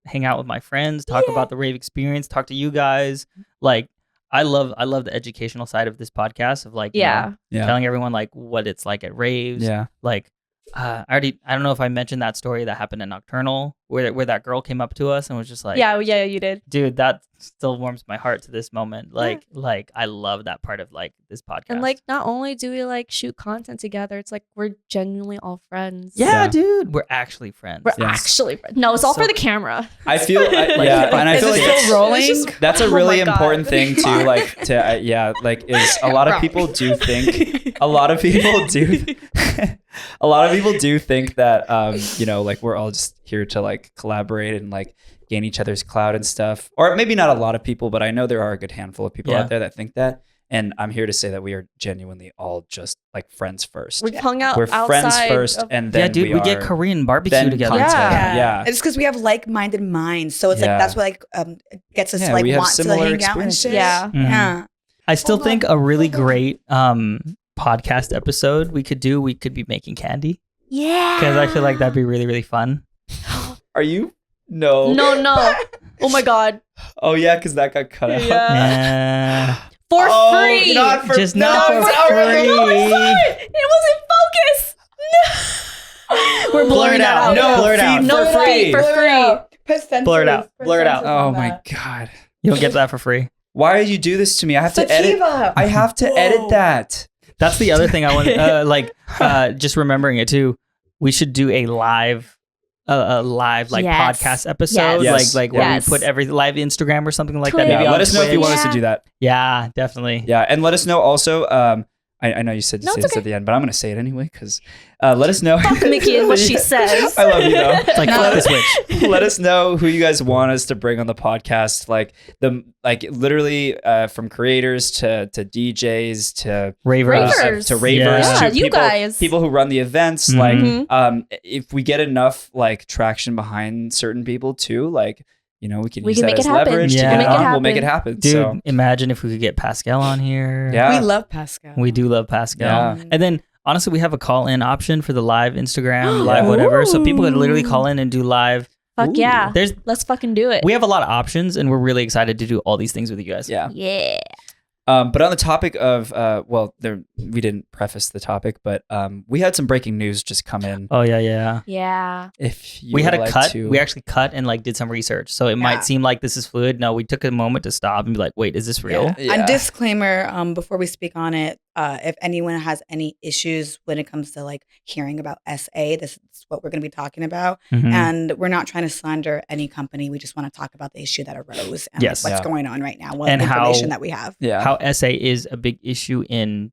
hang out with my friends, talk about the rave experience, talk to you guys. Like, I love the educational side of this podcast of like, you know, Yeah. telling everyone like what it's like at raves. Yeah. Like, I don't know if I mentioned that story that happened in Nocturnal where that girl came up to us and was just like, Yeah, you did. dude, that still warms my heart to this moment. Like I love that part of like this podcast. And like, not only do we like shoot content together, it's like we're genuinely all friends. yeah, Yeah. dude, we're actually friends. We're Yeah. actually friends. No, it's all So- for the camera. I feel, and I Is feel it like still rolling? It's just- that's a Oh really my God. important thing too. Like is a lot of people do think a lot of people do think that you know, like we're all just here to like collaborate and like gain each other's clout and stuff. Or maybe not a lot of people, but I know there are a good handful of people Yeah. out there that think that. And I'm here to say that we are genuinely all just like friends first. We hung out We're friends outside first, of- and then Yeah, dude, we get are Korean barbecue then together. content. Yeah. Yeah. It's because we have like-minded minds, so it's Yeah. like that's what like gets us Yeah, to like we have want to similar hang out and experiences. shit. Yeah. Mhm. Yeah. I still think a really great podcast episode we could be making candy, Yeah. because I feel like that'd be really, really fun. Are you? No. No. Oh my God. Oh yeah, because that got cut out. Yeah. Yeah. for free. Not for, Just not for free. It wasn't focused. We're Blur blurring it that out. out. No, blur it out. feed No for free. for free. Blur it out. Blur it out. Oh my god. You don't get that for free. Why did you do this to me? I have to edit. I have to edit that. That's the other thing I want. Just remembering it too. We should do a live like Yes. podcast episode, Yes. like where Yes. we put every live Instagram or something like that. Twitch. Maybe Yeah, on let us know if you Twitch. want us to do that. Yeah, definitely. Yeah, and let us know also. I know you said to No, say it's this okay. at the end, but I'm going to say it anyway because let us know. Fuck Mickie and what she says. I love you though. It's like flip the switch. Let us know who you guys want us to bring on the podcast. Literally from creators to Ravers. DJs to Ravers. to ravers Yeah, to you people, guys. people who run the events. Mhm. Mhm. If we get enough like traction behind certain people too, like we can We use can that make as it happen. leverage Yeah. to get Make it it on. We'll make it happen. happen. Dude, So imagine if we could get Pascal on here. yeah, We love Pascal. We do love Pascal. Yeah. And then honestly, we have a call-in option for the live Instagram, live whatever. So people could literally call in and do live. Fuck yeah. There's Let's fucking do it. we have a lot of options, and we're really excited to do all these things with you guys. yeah. Yeah. But on the topic of, we didn't preface the topic, but we had some breaking news just come in. Oh yeah. Yeah. If you We had would a like cut. to- We actually cut and like did some research, so it Yeah. might seem like this is fluid. No, we took a moment to stop and be like, "Wait, is this real?" Yeah. And disclaimer, before we speak on it, if anyone has any issues when it comes to like hearing about SA, this is what we're going to be talking about. Mhm. And we're not trying to slander any company. We just want to talk about the issue that arose and Yes. like, what's Yeah. going on right now, what And how- information that we have. yeah, How SA is a big issue in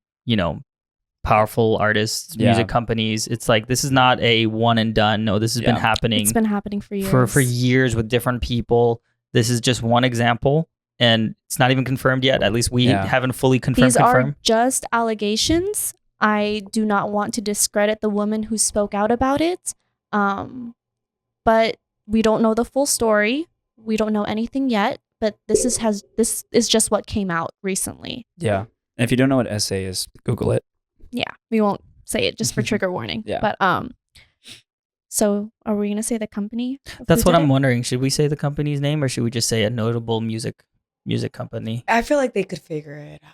powerful artists, Yeah. music companies. It's like this is not a one and done. No, this has been Yeah. happening It's been happening for years. for years with different people. This is just one example, and it's not even confirmed yet. At least we Yeah. haven't fully confirmed. These are just allegations. I do not want to discredit the woman who spoke out about it. But we don't know the full story. We don't know anything yet. But this is just what came out recently. yeah. And if you don't know what SA is, Google it. Yeah, we won't say it just for trigger warning. Yeah. But so are we gonna say the company? of That's who what did I'm it? wondering. Should we say the company's name, or should we just say a notable music company? I feel like they could figure it out.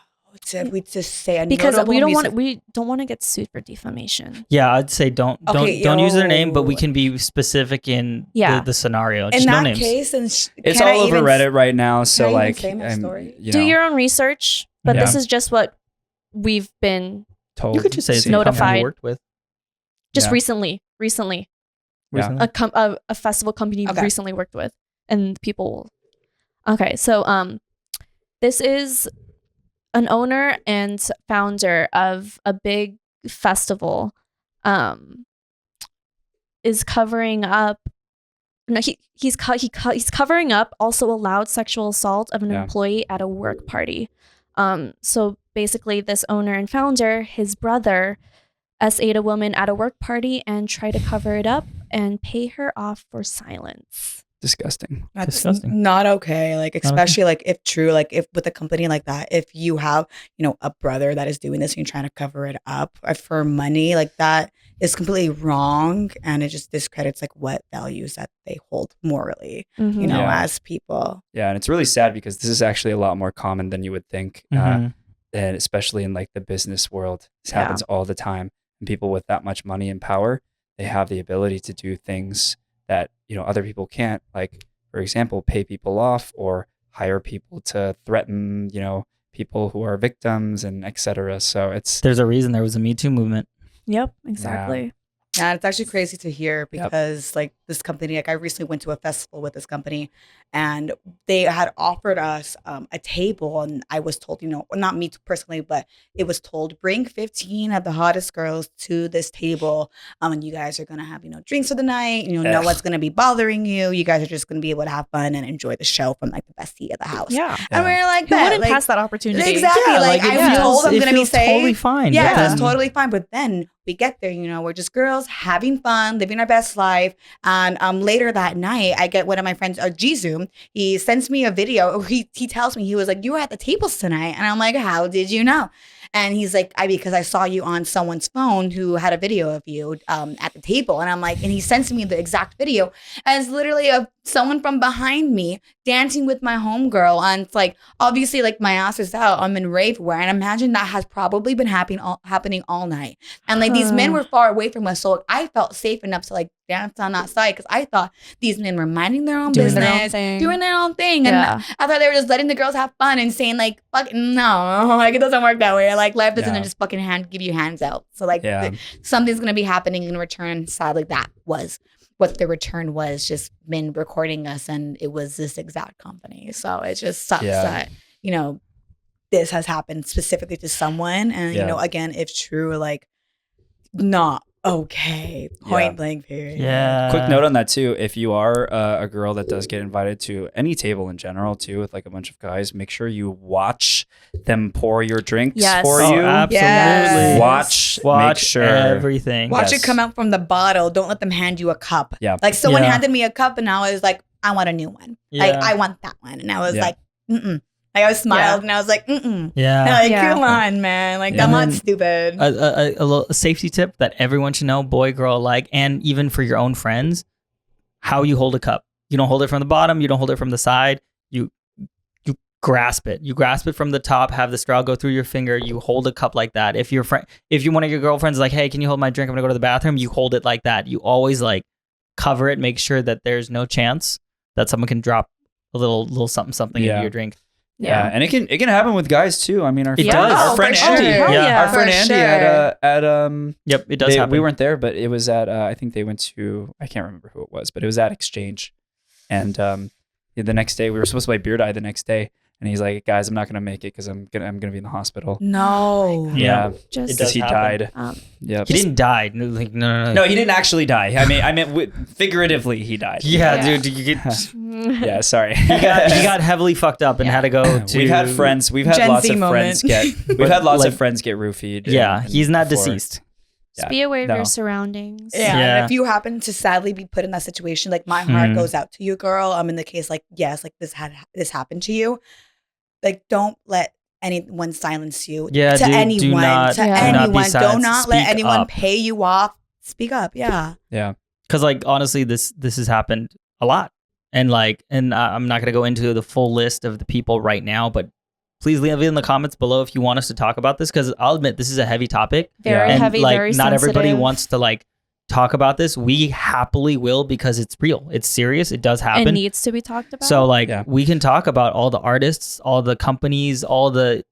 If we just say a Because notable we don't want to get sued for defamation. Yeah, I'd say don't Okay, don't use their name, but we yo. can be specific in Yeah. the scenario. In Just no that names. case, then It's can I all over even Reddit right now. So I even like, say my story? Do your own research, but Yeah. this is just what we've been told. You could just say it's a See. company Notified. you worked with just Yeah. recently Yeah. recently. a festival company Okay. recently worked with, and people. Okay, so this is an owner and founder of a big festival. Is covering up. No, he's covering up also allowed sexual assault of an Yeah. employee at a work party. So basically, this owner and founder, his brother, SA'd a woman at a work party and tried to cover it up and pay her off for silence. Disgusting. That's Disgusting. not okay. Like, okay. especially like if true, like if with a company like that, if you have, a brother that is doing this and you're trying to cover it up for money, like that is completely wrong. And it just discredits like what values that they hold morally, Mhm. Yeah. as people. Yeah, and it's really sad because this is actually a lot more common than you would think, Mhm. and especially in like the business world, this Yeah. happens all the time. And people with that much money and power, they have the ability to do things that other people can't. Like, for example, pay people off or hire people to threaten people who are victims and etc. So it's There's a reason there was a Me Too movement. Yep, exactly. Yeah, it's actually crazy to hear Yep. because like this company, like I recently went to a festival with this company and they had offered us a table and I was told, not me personally, but it was told bring 15 of the hottest girls to this table and you guys are going to have, drinks for the night, no Ugh. one's going to be bothering you. You guys are just going to be able to have fun and enjoy the show from like the best seat of the house. Yeah. And we were like, Who that, wouldn't like, pass that opportunity? Exactly. like it I'm told I'm it going to be feels safe. totally fine. Yeah, but it's then- totally fine. But then we get there, we're just girls having fun, living our best life. And later that night, I get one of my friends, Jizu, to. He sends me a video. Or he tells me, he was like, you were at the tables tonight. And I'm like, how did you know? And he's like, because I saw you on someone's phone who had a video of you at the table. And I'm like, and he sends me the exact video. And it's literally of someone from behind me dancing with my homegirl. And it's like, obviously, like my ass is out. I'm in rave wear. And imagine that has probably been happening all night. And like these men were far away from us. So I felt safe enough to like dance on that side because I thought these men were minding their own business, doing their own thing. And I thought they were just letting the girls have fun and saying like, fuck, no, like it doesn't work that way. Like life doesn't just fucking give you hands out. So like something's going to be happening in return. Sadly, that was what the return was, just men recording us, and it was this exact company. So it just sucks that, you know, this has happened specifically to someone. And, you know, again, if true, like not okay, point blank period. Quick note on that too, if you are a girl that does get invited to any table in general too with like a bunch of guys, make sure you watch them pour your drinks for you. Absolutely. Watch make sure everything. Watch it come out from the bottle. Don't let them hand you a cup. Like someone handed me a cup and I was like, I want a new one. Like I want that one. And I was like, Like I smiled and I was like, like, come on, man. Like, I'm not stupid. A little safety tip that everyone should know, boy, girl alike, and even for your own friends, how you hold a cup. You don't hold it from the bottom. You don't hold it from the side. You grasp it. You grasp it from the top, have the straw go through your finger. You hold a cup like that. If one of your girlfriends is like, hey, can you hold my drink? I'm going to go to the bathroom. You hold it like that. You always like cover it. Make sure that there's no chance that someone can drop a little something into your drink. Yeah, and it can happen with guys too. I mean, our friend Andy, our friend Andy at yep, it does happen. We weren't there, but it was at I think they went to, I can't remember who it was, but it was at Exchange, and the next day we were supposed to play Beer Die the next day, and he's like, guys, I'm not gonna make it because I'm gonna be in the hospital. No. Yeah, just because he died. He didn't die. Like no. No, he didn't actually die. I meant figuratively he died. Dude, you get. Yeah, sorry. He got heavily fucked up and had to go to. We've had friends. We've had Gen lots Z of friends moment. We've had lots of friends get roofied. Yeah, he's not deceased. Just be aware of your surroundings. Yeah. And if you happen to sadly be put in that situation, like my heart goes out to you, girl. In the case, like, yes, like this happened to you. Like, don't let anyone silence you. Yeah, to anyone. Do not let anyone pay you off. Speak up. Yeah. Yeah. Because like honestly, this has happened a lot, and I'm not gonna go into the full list of the people right now, but please leave it in the comments below if you want us to talk about this, because I'll admit this is a heavy topic. Very heavy, like, very not sensitive. everybody wants to like talk about this. We happily will because it's real. It's serious. It does happen. It needs to be talked about. So like we can talk about all the artists, all the companies, all the,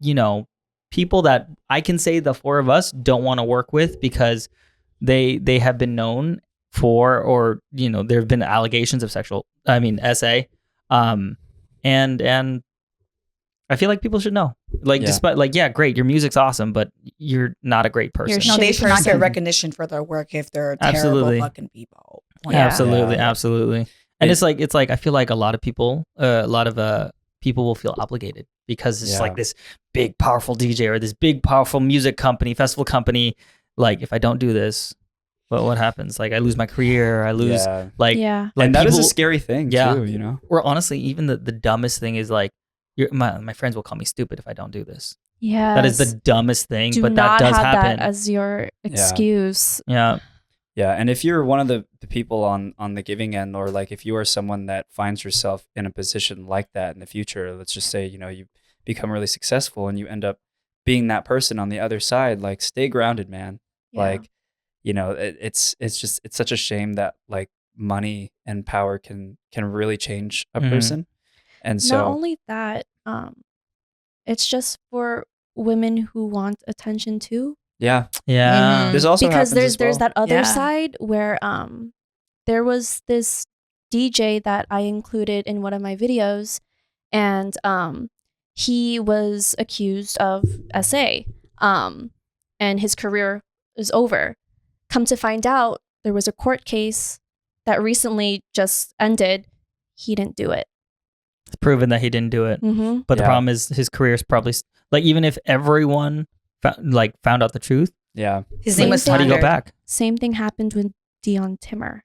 people that I can say the four of us don't want to work with because they have been known for, or, there have been allegations of SA. And I feel like people should know. Like, despite, great, your music's awesome, but you're not a great person. No, they should not get recognition for their work if they're terrible fucking people. Absolutely. And it's like I feel like a lot of people will feel obligated because it's like this big powerful DJ or this big powerful music company, festival company. Like, if I don't do this, what happens? Like, I lose my career. I lose like and that is a scary thing too. Or honestly, even the dumbest thing is like, my friends will call me stupid if I don't do this. Yeah, that is the dumbest thing, but that does happen. That as your excuse. Yeah. And if you're one of the people on the giving end, or like if you are someone that finds yourself in a position like that in the future, let's just say, you become really successful and you end up being that person on the other side, like, stay grounded, man. Yeah. Like, it's such a shame that like money and power can really change a person. And so not only that, it's just for women who want attention too. Yeah. There's also because there's that other side where there was this DJ that I included in one of my videos, and he was accused of SA, and his career is over. Come to find out, there was a court case that recently just ended. He didn't do it. It's proven that he didn't do it. Mm-hmm. But the problem is his career is probably like, even if everyone found out the truth. Yeah. His name was how do you go back? Same thing happened with Dion Timmer.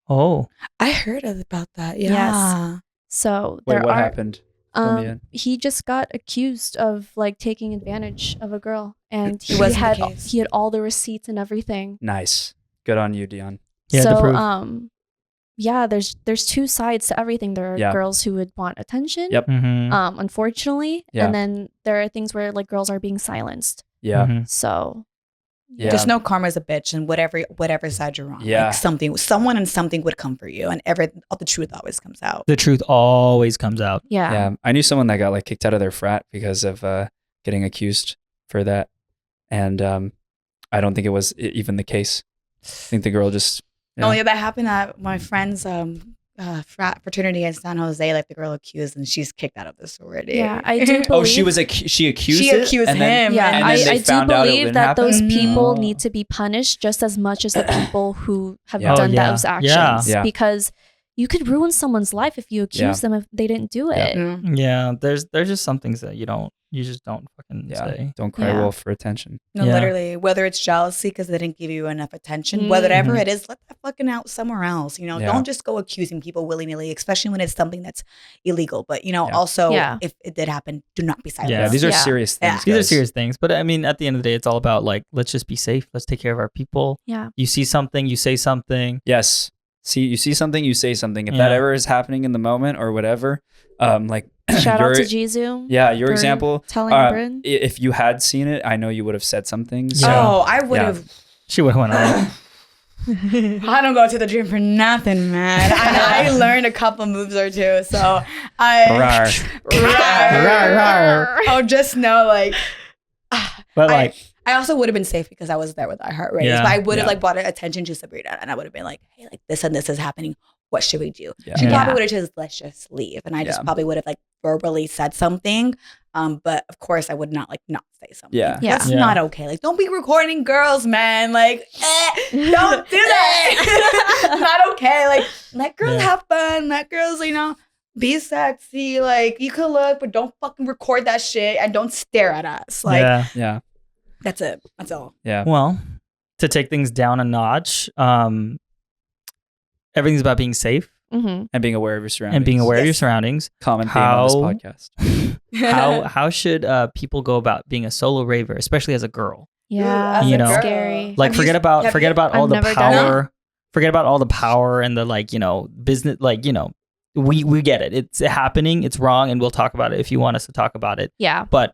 Oh, I heard about that. Yeah. Yes. So Wait, there what are. happened? Fill me in. He just got accused of like taking advantage of a girl, and It wasn't the case. he had all the receipts and everything. Nice. Good on you, Dion. Yeah, to So prove. yeah, there's two sides to everything. There are Yeah. girls who would want attention. Yep. Mm-hmm. Unfortunately, Yeah. and then there are things where like girls are being silenced. Yeah. Mm-hmm. So Yeah. Just know karma's a bitch, and whatever side you're on, Yeah. like someone and something would come for you, and all the truth always comes out. The truth always comes out. yeah. Yeah. I knew someone that got like kicked out of their frat because of getting accused for that. And I don't think it was even the case. I think the girl just. Oh yeah, that happened at my friend's fraternity in San Jose. Like the girl accused, and she's kicked out of the sorority. Yeah, I do believe. Oh, she accused She it? accused And then- him. Yeah, and then they I do found out it believe didn't that happen? those people Oh. need to be punished just as much as the people who have Yeah. done Oh, yeah. those actions. Yeah. Because you could ruin someone's life if you accuse Yeah. them if they didn't do Yeah. it. Mm. Yeah, there's just some things that you just don't fucking Yeah. say. Don't cry Yeah. wolf for attention. No, Yeah. literally, whether it's jealousy because they didn't give you enough attention, Mm. whatever Mhm. it is, let that fucking out somewhere else. Yeah. Don't just go accusing people willy nilly, especially when it's something that's illegal. But Yeah. also, Yeah. if it did happen, do not be silent. Yeah. Yeah, these are Yeah. serious things. Yeah. These are guys. serious things, but I mean, at the end of the day, it's all about like, let's just be safe. Let's take care of our people. Yeah. You see something, you say something. Yes. You see something, you say something. If that Yeah. ever is happening in the moment or whatever, like Shout out your- to Jizu. Yeah, your for example. telling Brin. If you had seen it, I know you would have said some things. Yeah. Oh, I would have. She would have went on. I don't go to the gym for nothing, man. I learned a couple moves or two, so I. Rawr. Oh, just know, like. But like, I also would have been safe because I was there with iHeartRaves. Yeah. But I would have Yeah. like brought attention to Sabrina, and I would have been like, "Hey, like this and this is happening. What should we do?" Yeah. She Yeah. probably would have just let's just leave, and I just Yeah. probably would have like verbally said something. But of course, I would not like not say something. Yeah. Yeah. That's Yeah. not okay. Like, don't be recording girls, man. Like, don't do that. Not okay. Like, let girls Yeah. have fun. Let girls, be sexy. Like, you could look, but don't fucking record that shit and don't stare at us. Like, yeah. Yeah. that's it. That's all. Yeah. Well, to take things down a notch, everything's about being safe Mm-hmm. And being aware of your surroundings. and being aware of your Yes. surroundings. Common theme on this How- podcast. How should people go about being a solo raver, especially as a girl? Yeah. as You a know, girl. scary. Like Have you- forget about have you- all I've the never done power. Forget about all the power and the business. We get it. It's happening. It's wrong, and we'll talk about it if you want us to talk about it. Yeah. But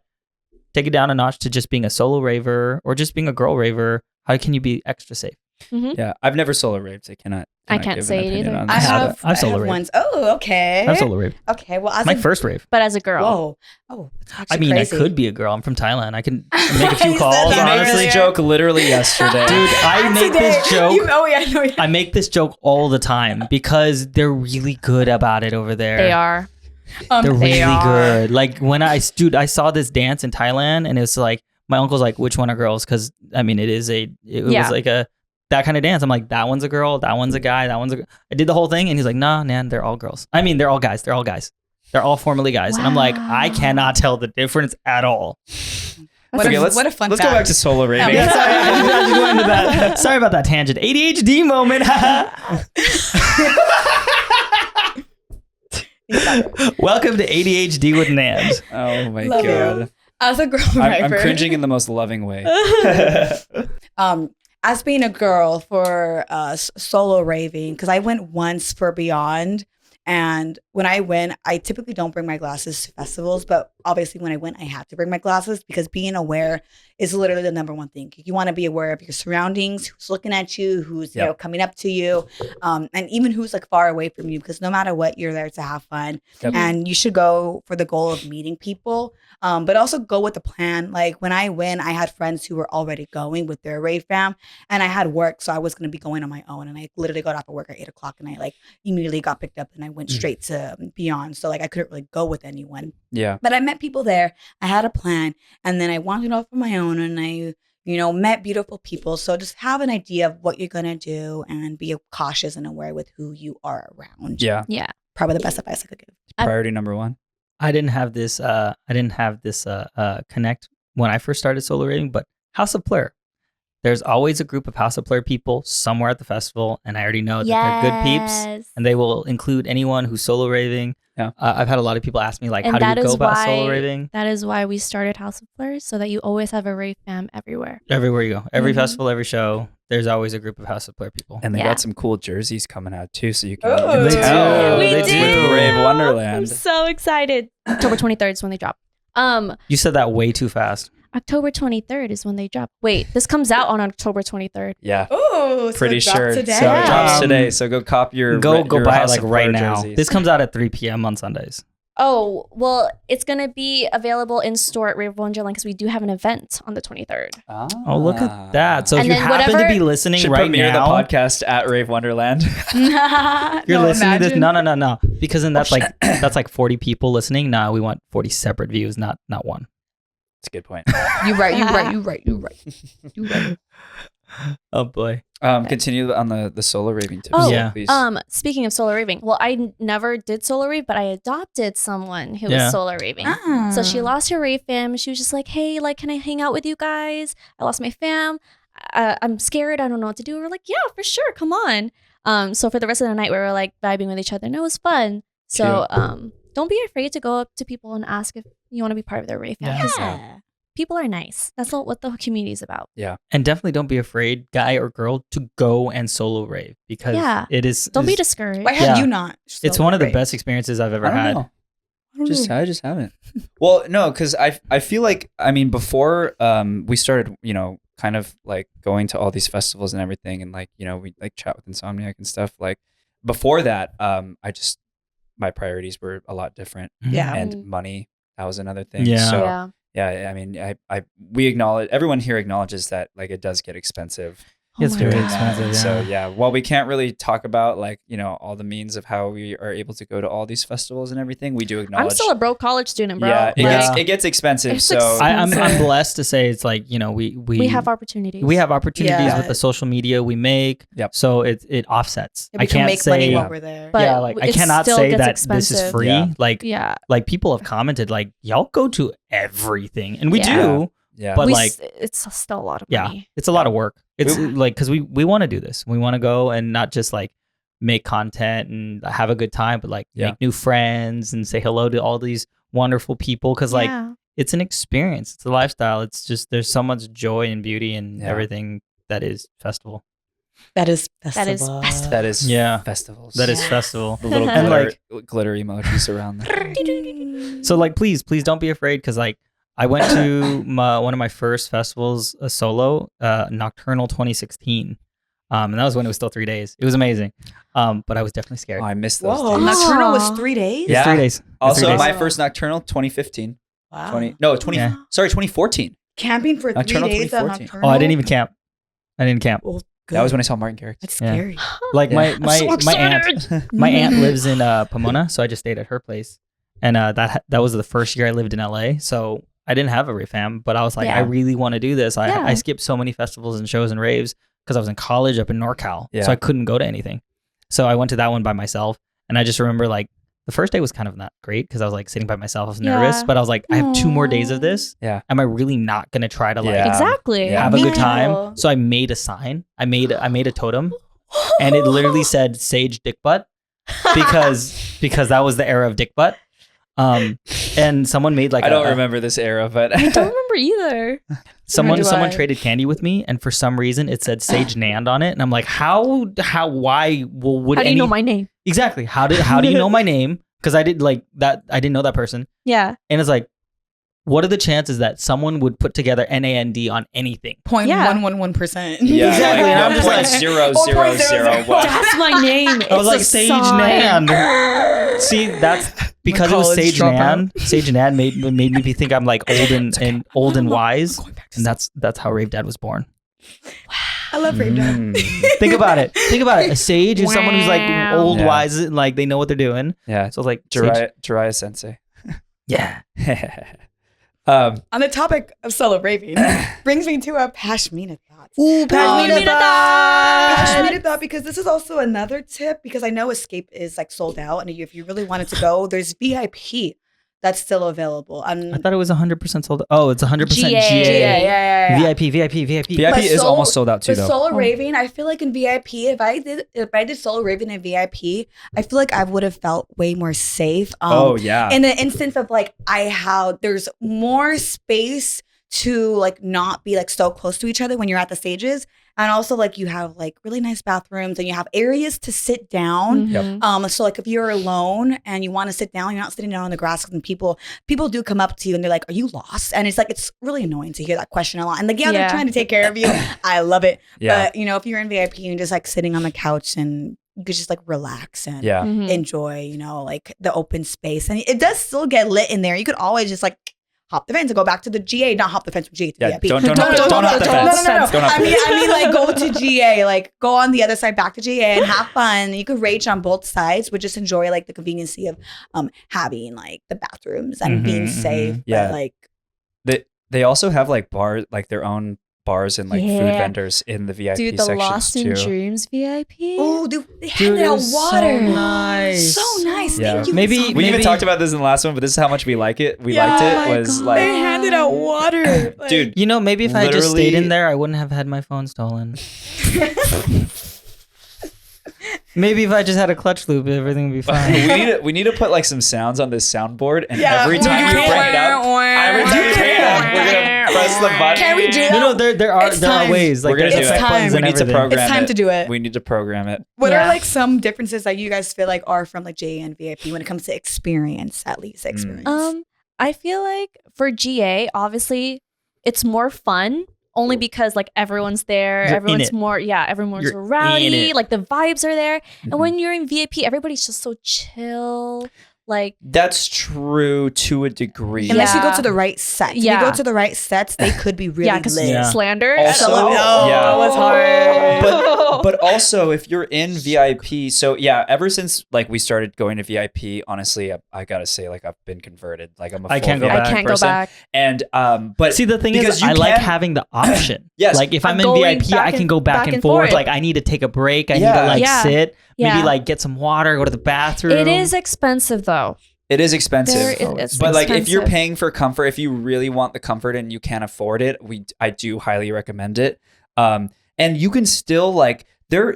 take it down a notch to just being a solo raver or just being a girl raver. How can you be extra safe? Yeah. I've never solo raved. I cannot I can't give say an it opinion either. on I this. have- have, I've I solo have raved. ones. Oh, okay. I've solo raved. Okay. Well, as My a first rave. But as a girl. Whoa. Oh, that's actually I mean, crazy. I could be a girl. I'm from Thailand. I can make a He few said calls. that I made Honestly, this joke literally yesterday. dude, I make this Today, joke. I know. I make this joke all the time because they're really good about it over there. They are. They're They really are. good. Like when I saw this dance in Thailand, and it's like my uncle's like, "Which one are girls?" Because I mean, it Yeah. was like that kind of dance. I'm like, that one's a girl, that one's a guy, that one's a. I did the whole thing, and he's like, "Nah, Nan, they're all girls. I mean, they're all guys. They're all guys. They're all formerly guys." And I'm like, I Wow. cannot tell the difference at all. What, Okay, a, let's what a fun let's fact. go back to solo raving. Yeah, Sorry, I had to go into that. Sorry about that tangent. ADHD moment. Welcome to ADHD with Nand. Oh my Love god. you. As a girl I'm raver. cringing in the most loving way. As being a girl for solo raving, because I went once for Beyond, and when I went, I typically don't bring my glasses to festivals, but obviously when I went, I had to bring my glasses because being aware is literally the number one thing. You want to be aware of your surroundings, who's looking at you, who's Yep. coming up to you, and even who's like far away from you, because no matter what, you're there to have fun. Yep. And you should go for the goal of meeting people, but also go with the plan. Like when I went, I had friends who were already going with their rave fam, and I had work, so I was going to be going on my own. And I literally got off of work at 8 o'clock, and I like immediately got picked up, and I went straight to Beyond. So like I couldn't really go with anyone. Yeah. But I met people there. I had a plan, and then I wandered off on my own, and I, met beautiful people. So just have an idea of what you're gonna do, and be cautious and aware with who you are around. Yeah. Yeah. Probably the best advice I could give. Priority number one. I didn't have this connect when I first started solo raving, but House of Plur. there's always a group of House of Blur people somewhere at the festival, and I already know that they're good peeps, and they will include anyone who's solo raving. Yeah. I've had a lot of people ask me, like, And how do you that go is about why- solo raving? That is why we started House of Blur, so that you always have a rave fam everywhere. Everywhere you go, every Mhm. festival, every show, there's always a group of House of Blur people. And they Yeah. got some cool jerseys coming out too, so you can Oh, you can they tell do. We it's do. with Rave I'm Wonderland. so excited. October 23rd is when they drop. You said that way too fast. October 23rd is when they drop. Wait, this comes out on October 23rd. Yeah, Oh, so pretty it dropped sure. today. So it drops Um, today. So go cop your Go your buy it House like of right Blur now. jerseys. This comes out at 3 p.m. on Sundays. Oh, well, it's going to be available in store at Rave Wonderland because we do have an event on the 23rd. Oh, look at that. So And if you then happen to whatever- be listening should right premiere now, the podcast at Rave Wonderland. you're listening to this. Imagine. No. Because then that's like 40 people listening. No, we want 40 separate views, not one. That's a good point. You right. Oh boy. Continue on the solo raving tips. Oh, Yeah. please. Speaking of solo raving, well, I never did solo rave, but I adopted someone who Yeah. was solo raving. So she lost her rave fam. She was just like, hey, like, can I hang out with you guys? I lost my fam. I'm scared. I don't know what to do. We're like, yeah, for sure. Come on. So for the rest of the night, we were like vibing with each other and it was fun. So don't be afraid to go up to people and ask if you want to be part of their rave fam. Yeah. 'Cause people are nice. That's what the community is about. And definitely don't be afraid, guy or girl, to go and solo rave because Yeah. it is. Don't be it's- discouraged. Why have Yeah. you not? It's one of the best experiences I've ever I don't had. know. I just haven't. Well, no, because I feel like, I mean, before we started, kind of like going to all these festivals and everything, and like, we like chat with Insomniac and stuff. Like before that, my priorities were a lot different, Yeah. and money, that was another thing. Yeah. So Yeah. yeah, I mean, we acknowledge, everyone here acknowledges that like it does get expensive. It's my very God. expensive. Yeah. So yeah, while we can't really talk about like, all the means of how we are able to go to all these festivals and everything, we do acknowledge. I'm still a broke college student, bro. Yeah, Like, it gets expensive. It's So I'm expensive. blessed to say it's like, we have opportunities. we have opportunities Yeah. with the social media we make. Yep. So it offsets. We I can can't make say money while we're there. But yeah, like I it cannot still say gets that this is expensive. free. Yeah. Yeah. Like people have commented like y'all go to everything, and we Yeah. do. yeah, But We like, it's still a lot of yeah, money. it's a lot of work. It's We- like because we want to do this. We want to go and not just like make content and have a good time, but like Yeah. make new friends and say hello to all these wonderful people. Because like Yeah. it's an experience. It's a lifestyle. It's just there's so much joy and beauty and Yeah. everything that is festival. That is That is festival. festival. that is Yeah. festivals. That is Yes. festival. the little And, glitter emojis around there. So like, please don't be afraid because like I went to one of my first festivals, a solo, Nocturnal 2016, and that was when it was still 3 days. It was amazing, but I was definitely scared. Oh, I missed those. Whoa, days. Nocturnal was Aw. 3 days? It was Yeah. 3 days. It was Also, 3 days. my first nocturnal, 2015. Wow. 2014. Camping for 3 Nocturnal days on 2014. Nocturnal? Oh, I didn't even camp. Well, good. That was when I saw Martin Garrix. That's Yeah. scary. Like Yeah. my so my aunt. excited. My aunt lives in Pomona, so I just stayed at her place, and that was the first year I lived in LA. So I didn't have a rave fam, but I was like, Yeah. I really want to do this. Yeah. I skipped so many festivals and shows and raves because I was in college up in NorCal, Yeah. so I couldn't go to anything. So I went to that one by myself, and I just remember like the first day was kind of not great because I was like sitting by myself. I was nervous, Yeah. but I was like, I have 2 more days of Aw. this. Yeah. Am I really not gonna try to like Yeah. Exactly. Yeah. have a Me good time? too. So I made a sign. I made a totem, and it literally said "Sage Dick Butt" because that was the era of dick butt. And someone made like I don't remember this era, but I don't remember either. someone Nor do I. traded candy with me, and for some reason it said Sage Nand on it, and I'm like, why would How do any you know my name? exactly how do you know my name? Because I did like that. I didn't know that person, Yeah. and it's like, what are the chances that someone would put together NAND on anything? 0.111%. yeah, Exactly, and I'm just like- 1.0001. That's my name. I was It's like a Sage sign. Nand. See, that's because it was college Sage dropout. Nand. Sage Nand made me think I'm like old and old and wise, and that's how Rave Dad was born. I love Rave Dad. Think about it. A sage is someone who's like Wow. old, Yeah. wise, and like they know what they're doing. Yeah, So it's like sage- Jiraiya Sensei. yeah. Um, On the topic of solo raving, brings me to a Pashmina thought. Ooh, Pashmina thought. Pashmina thought, because this is also another tip, because I know Escape is like sold out, and if you really wanted to go, there's VIP. that's still available. I thought it was 100% sold. Oh, it's 100% GA. Yeah. VIP. VIP is almost sold out too, But though. solo raving, I feel like in VIP, if I did solo raving in VIP, I feel like I would have felt way more safe. In the instance of like there's more space to like not be like so close to each other when you're at the stages, and also like you have like really nice bathrooms and you have areas to sit down. So like if you're alone and you want to sit down, you're not sitting down on the grass, and people do come up to you and they're like, are you lost? And it's like, it's really annoying to hear that question a lot, and like, they're trying to take care of you. I love it. But you know, if you're in VIP and just like sitting on the couch and you could just like relax and enjoy, you know, like the open space, and it does still get lit in there. You could always just like hop the fence and go back to the GA, not hop the fence from GA to VIP. Don't hop the fence. No. I mean, like go to GA, like go on the other side back to GA and have fun. You could rage on both sides, but just enjoy like the conveniency of having like the bathrooms and being safe. Yeah, but, like they also have like bars, like their own bars and like food vendors in the VIP Dude, the sections Lost in too. Dreams VIP. Oh, dude, they handed out water. So nice. So nice. Yeah. Thank you. Maybe We even talked about this in the last one, but this is how much we like it. We liked it. Was they like, handed out water. Like, dude, You know, maybe if I just stayed Literally- in there, I wouldn't have had my phone stolen. Maybe if I just had a clutch loop, everything would be fine. we need to put like some sounds on this soundboard, and Yeah. every time we bring it up, we're gonna press the button. Can we do that? You know, there are time. ways. Like We're gonna there's do it. effect buttons We and need to everything. program It's time it. to do it. We need to program it. What Yeah. are like some differences that you guys feel like are from like GA and VIP when it comes to experience, at least experience? I feel like for GA, obviously, it's more fun. Only because like everyone's there, You're in everyone's it. everyone's You're in rowdy, it. like the vibes are there. And when you're in VIP, everybody's just so chill. Like That's true to a degree. Unless you go Yeah. to the right sets. If Yeah. you go to the right sets, they could be really because lit. Yeah. slander. Also- So- yeah. That was hard. But also, if you're in VIP, so yeah, ever since like we started going to VIP, honestly, I gotta say, like I've been converted. Like I'm a I full can't go VIP back. I can't go person. back. And but See, the thing because is, you I like can- having the option. Yes. Like if I'm I'm in going VIP, back I can and- go back and forth. Like I need to take a break. I need Yeah. to like Yeah. sit, maybe Yeah. like get some water, go to the bathroom. It is expensive though. it is expensive. It's But like if you're expensive. paying for comfort, if you really want the comfort and you can't afford it, I do highly recommend it. And you can still like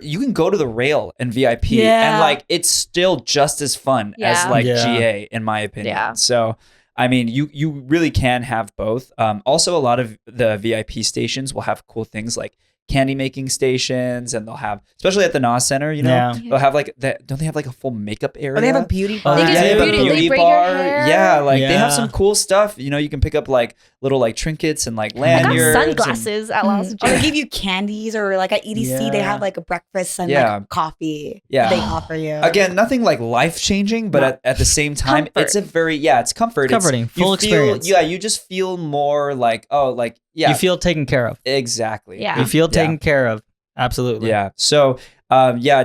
you can go to the rail in VIP and like it's still just as fun as Yeah. like Yeah. GA in my opinion. Yeah. So I mean you really can have both. Also a lot of the VIP stations will have cool things like candy making stations, and they'll have, especially at the NOS Center, you know, Yeah. they'll have like that. Don't they have like a full makeup area? Or they have a beauty Oh, bar. They yeah, give they you have a beauty, they braid your hair. Yeah, like they have Yeah. some cool stuff. You know, you can pick up like little like trinkets and like I lanyards. got and- sunglasses at Lost in Or they Dreams. give you candies, or like at EDC they Yeah. have like a breakfast and Yeah. like coffee. Yeah. They offer you. Again, nothing like life changing, but at the same time, Comfort. it's a very it's comfort. Comforting, It's, full you experience. Yeah, you just feel more like You feel taken care of. exactly. Yeah. You feel taken care of. Absolutely. Yeah. So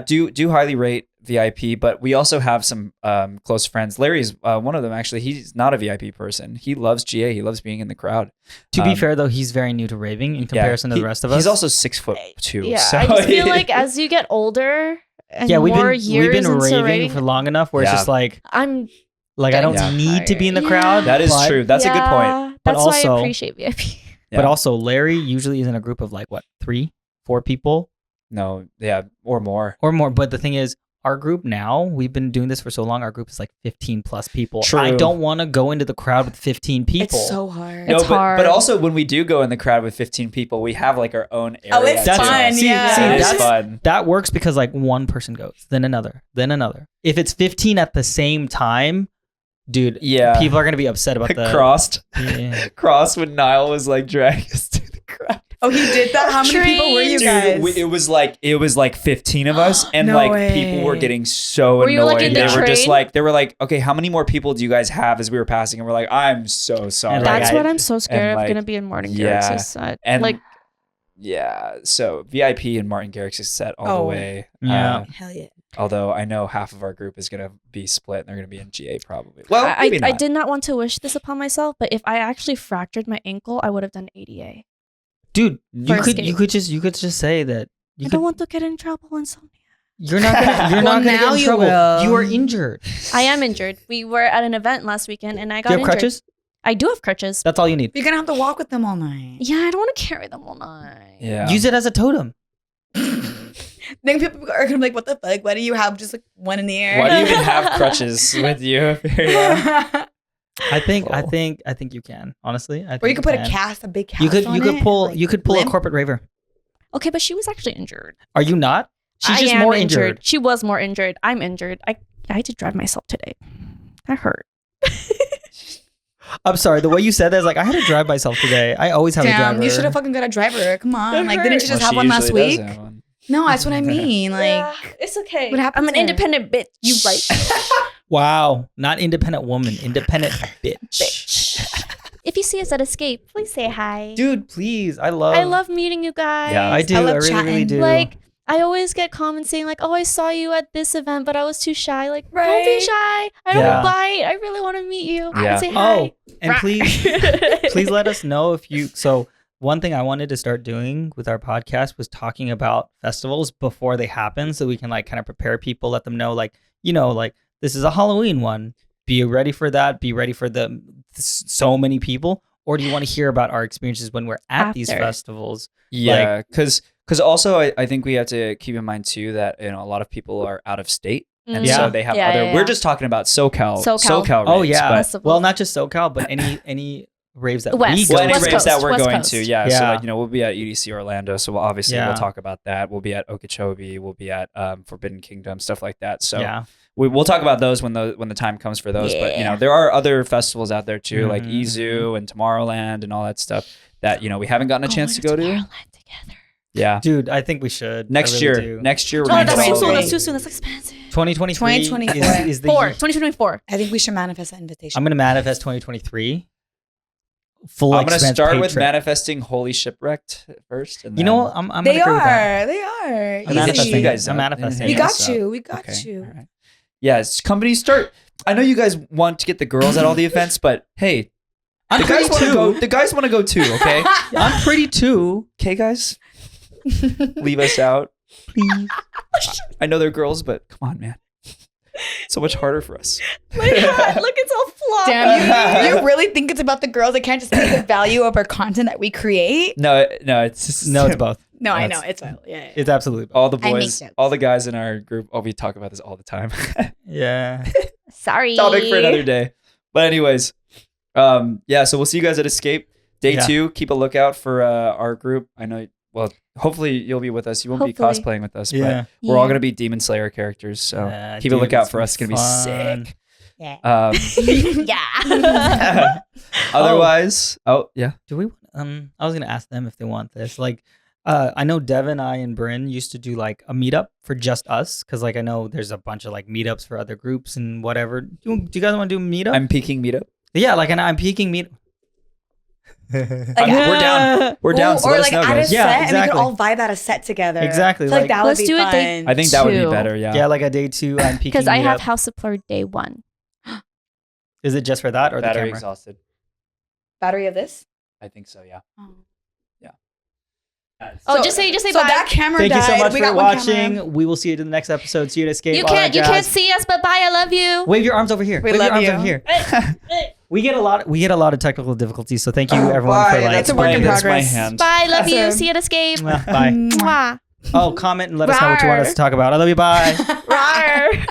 do highly rate VIP, but we also have some close friends. Larry's one of them actually. He's not a VIP person. He loves GA. He loves being in the crowd. To be fair though, he's very new to raving in comparison to the rest of us. He's also 6'2". Yeah, so I just feel like as you get older and yeah, we've more been years into raving raving, for long enough where it's Yeah. just like I'm I don't Yeah. need to be in the Yeah. crowd. that is but- true. That's a good point. Yeah, But That's why also- I appreciate VIP. Yeah. But also Larry usually is in a group of like what, 3, 4 people No, yeah, or more. or more. But the thing is, our group now, we've been doing this for so long, our group is like 15 plus people. True. I don't want to go into the crowd with 15 people. It's so hard. It's but hard. also when we do go in the crowd with 15 people, we have like our own area. Oh, it's to fun, us. yeah. It is that's- fun. That works because like one person goes, then another, then another. If it's 15 at the same time, dude, Yeah. people are going to be upset about that. Crossed. Yeah. Crossed when Niall was like dragging us to the crowd. Oh, he did that? How many people were you guys? Dude, it was like 15 of us, and No like way. people were getting so Were annoyed. you, like, in they the were just train? like, they were like, okay, how many more people do you guys have? As we were passing, and we're like, I'm so sorry. And, That's like, what I'm so scared of like, gonna be in Martin yeah. Garrix's set. And like yeah, so VIP and Martin Garrix is set all the Oh. way. Yeah. Hell yeah. Although I know half of our group is gonna be split, and they're gonna be in GA probably. Well, I maybe not. did not want to wish this upon myself, but if I actually fractured my ankle, I would have done ADA. Dude, For you could just say that I don't want to get in trouble and so. You're not gonna Well, get now in you trouble. will. You are injured. I am injured. We were at an event last weekend and I got Do you have injured. crutches? I do have crutches. That's all you need. You're gonna have to walk with them all night. Yeah, I don't want to carry them all night. Yeah. Use it as a totem. Then people are gonna be like, "What the fuck? Why do you have just like one in the air? Why do you even have crutches with you? Yeah. I think Oh. you can. Honestly, I think Or you could put can. a big cast. You could on it, pull like, you could pull a limp. corporate raver. Okay, but she was actually injured. Are you not? She's I just am more injured. She was more injured. I'm injured. I had to drive myself today. That hurt. I'm sorry. The way you said that is like I had to drive myself today. I always have a driver. Damn, you should have fucking got a driver. Come on, like didn't you just Well, have she one last usually week? does have one. No, that's what I mean. Like, Yeah, it's okay. what happened I'm an to her? independent bitch. You right. Wow, not independent woman, independent bitch. Bitch. If you see us at Escape, please say hi. Dude, please. I love meeting you guys. Yeah. I do. I I, love really, really chatting. do. Like, I always get comments saying like, "Oh, I saw you at this event, but I was too shy." Like, don't Right. be shy. I don't Yeah. bite. I really want to meet you. Yeah. Say hi. oh, and please let us know if you. So one thing I wanted to start doing with our podcast was talking about festivals before they happen, so we can like kind of prepare people, let them know like like this is a Halloween one. Be ready for that. Be ready for so many people. Or do you want to hear about our experiences when we're at these After. festivals? Yeah, because also I think we have to keep in mind too that a lot of people are out of state, and Yeah. so they have other. Yeah. We're just talking about SoCal. SoCal. Oh raves, yeah. but Festivals. Well, not just SoCal, but any raves that West. we go well, any West to. raves that Coast, we're West going Coast. to, yeah. Yeah. So like we'll be at EDC Orlando, so obviously Yeah. we'll talk about that. We'll be at Okeechobee, we'll be at Forbidden Kingdom, stuff like that. So Yeah. we'll talk about those when the time comes for those. But Yeah. there are other festivals out there too, like Mhm. EZoo and Tomorrowland and all that stuff that we haven't gotten a chance to go to. Tomorrowland together. Yeah. Dude, I think we should. I Next really year, do. next year we're Oh, gonna that's go too all soon. the way. That's too soon. That's expensive. 2023 2024. is the 2024. I think we should manifest that invitation. I'm gonna manifest 2023. Full I'm gonna expense start paid with trip. manifesting Holy Shipwrecked first. And You know then- what? I'm They gonna agree with that. are. They are. I'm Easy. manifesting. You guys I'm up. manifesting. We Yeah, got so- you. We got Okay, you. all right. Yes, companies start. I know you guys want to get the girls at all the events, but hey, I'm the guys pretty want to too. go. The guys want to go too. Okay, I'm pretty too. okay, guys, leave us out, Please. I know they're girls, but come on, man. So much harder for us. My heart, look, it's all floppy. Damn, you really think it's about the girls that can't just see the value of our content that we create? No, it's just, No, it's both. No, I That's- know. It's yeah. It's absolutely both. all the I make boys, jokes. all the guys in our group. Oh, we talk about this all the time. Yeah. Sorry. Topic for another day. But anyways, yeah. So we'll see you guys at Escape Day Yeah. 2. Keep a lookout for our group. I know. Well, hopefully you'll be with us. You won't Hopefully. be cosplaying with us, Yeah. but we're all Yeah. gonna be Demon Slayer characters. So Yeah, keep a dude, lookout it's for us. It's gonna be fun. sick. Yeah. Yeah. Otherwise, yeah. Do we? I was gonna ask them if they want this. Like, I know Devin, I, and Brin used to do like a meetup for just us, because like I know there's a bunch of like meetups for other groups and whatever. Do you guys want to do a meetup? I'm peaking meetup. Yeah, like an I'm peaking meet. Like, We're down. We're down. So or let us like know, at a guys. Yeah, set, and we exactly. could all vibe at a set together. Exactly, I feel like like- that would Let's be do it fun. day- I think that would be Two. better. Yeah. Yeah, like a day 2 I'm peaking. Because I have meetup. House of Plur day 1. Is it just for that or the Battery camera? exhausted. Battery of this. I think so. Yeah. Oh, So- just say So bye. that camera Thank you died. so much We for got one watching. camera. We will see you in the next episode. See you at Escape. you all that can't jazz. see us, but bye. I love you. Wave your arms over here. We Wave love your arms you. over here. We get a lot of technical difficulties. So thank you everyone bye. for like. That's a work in That's my progress. hand. Bye. Love you. Awesome. See you at Escape. Bye. Mwah. Oh, comment and let us know what you want us to talk about. I love you. Bye. Rawr.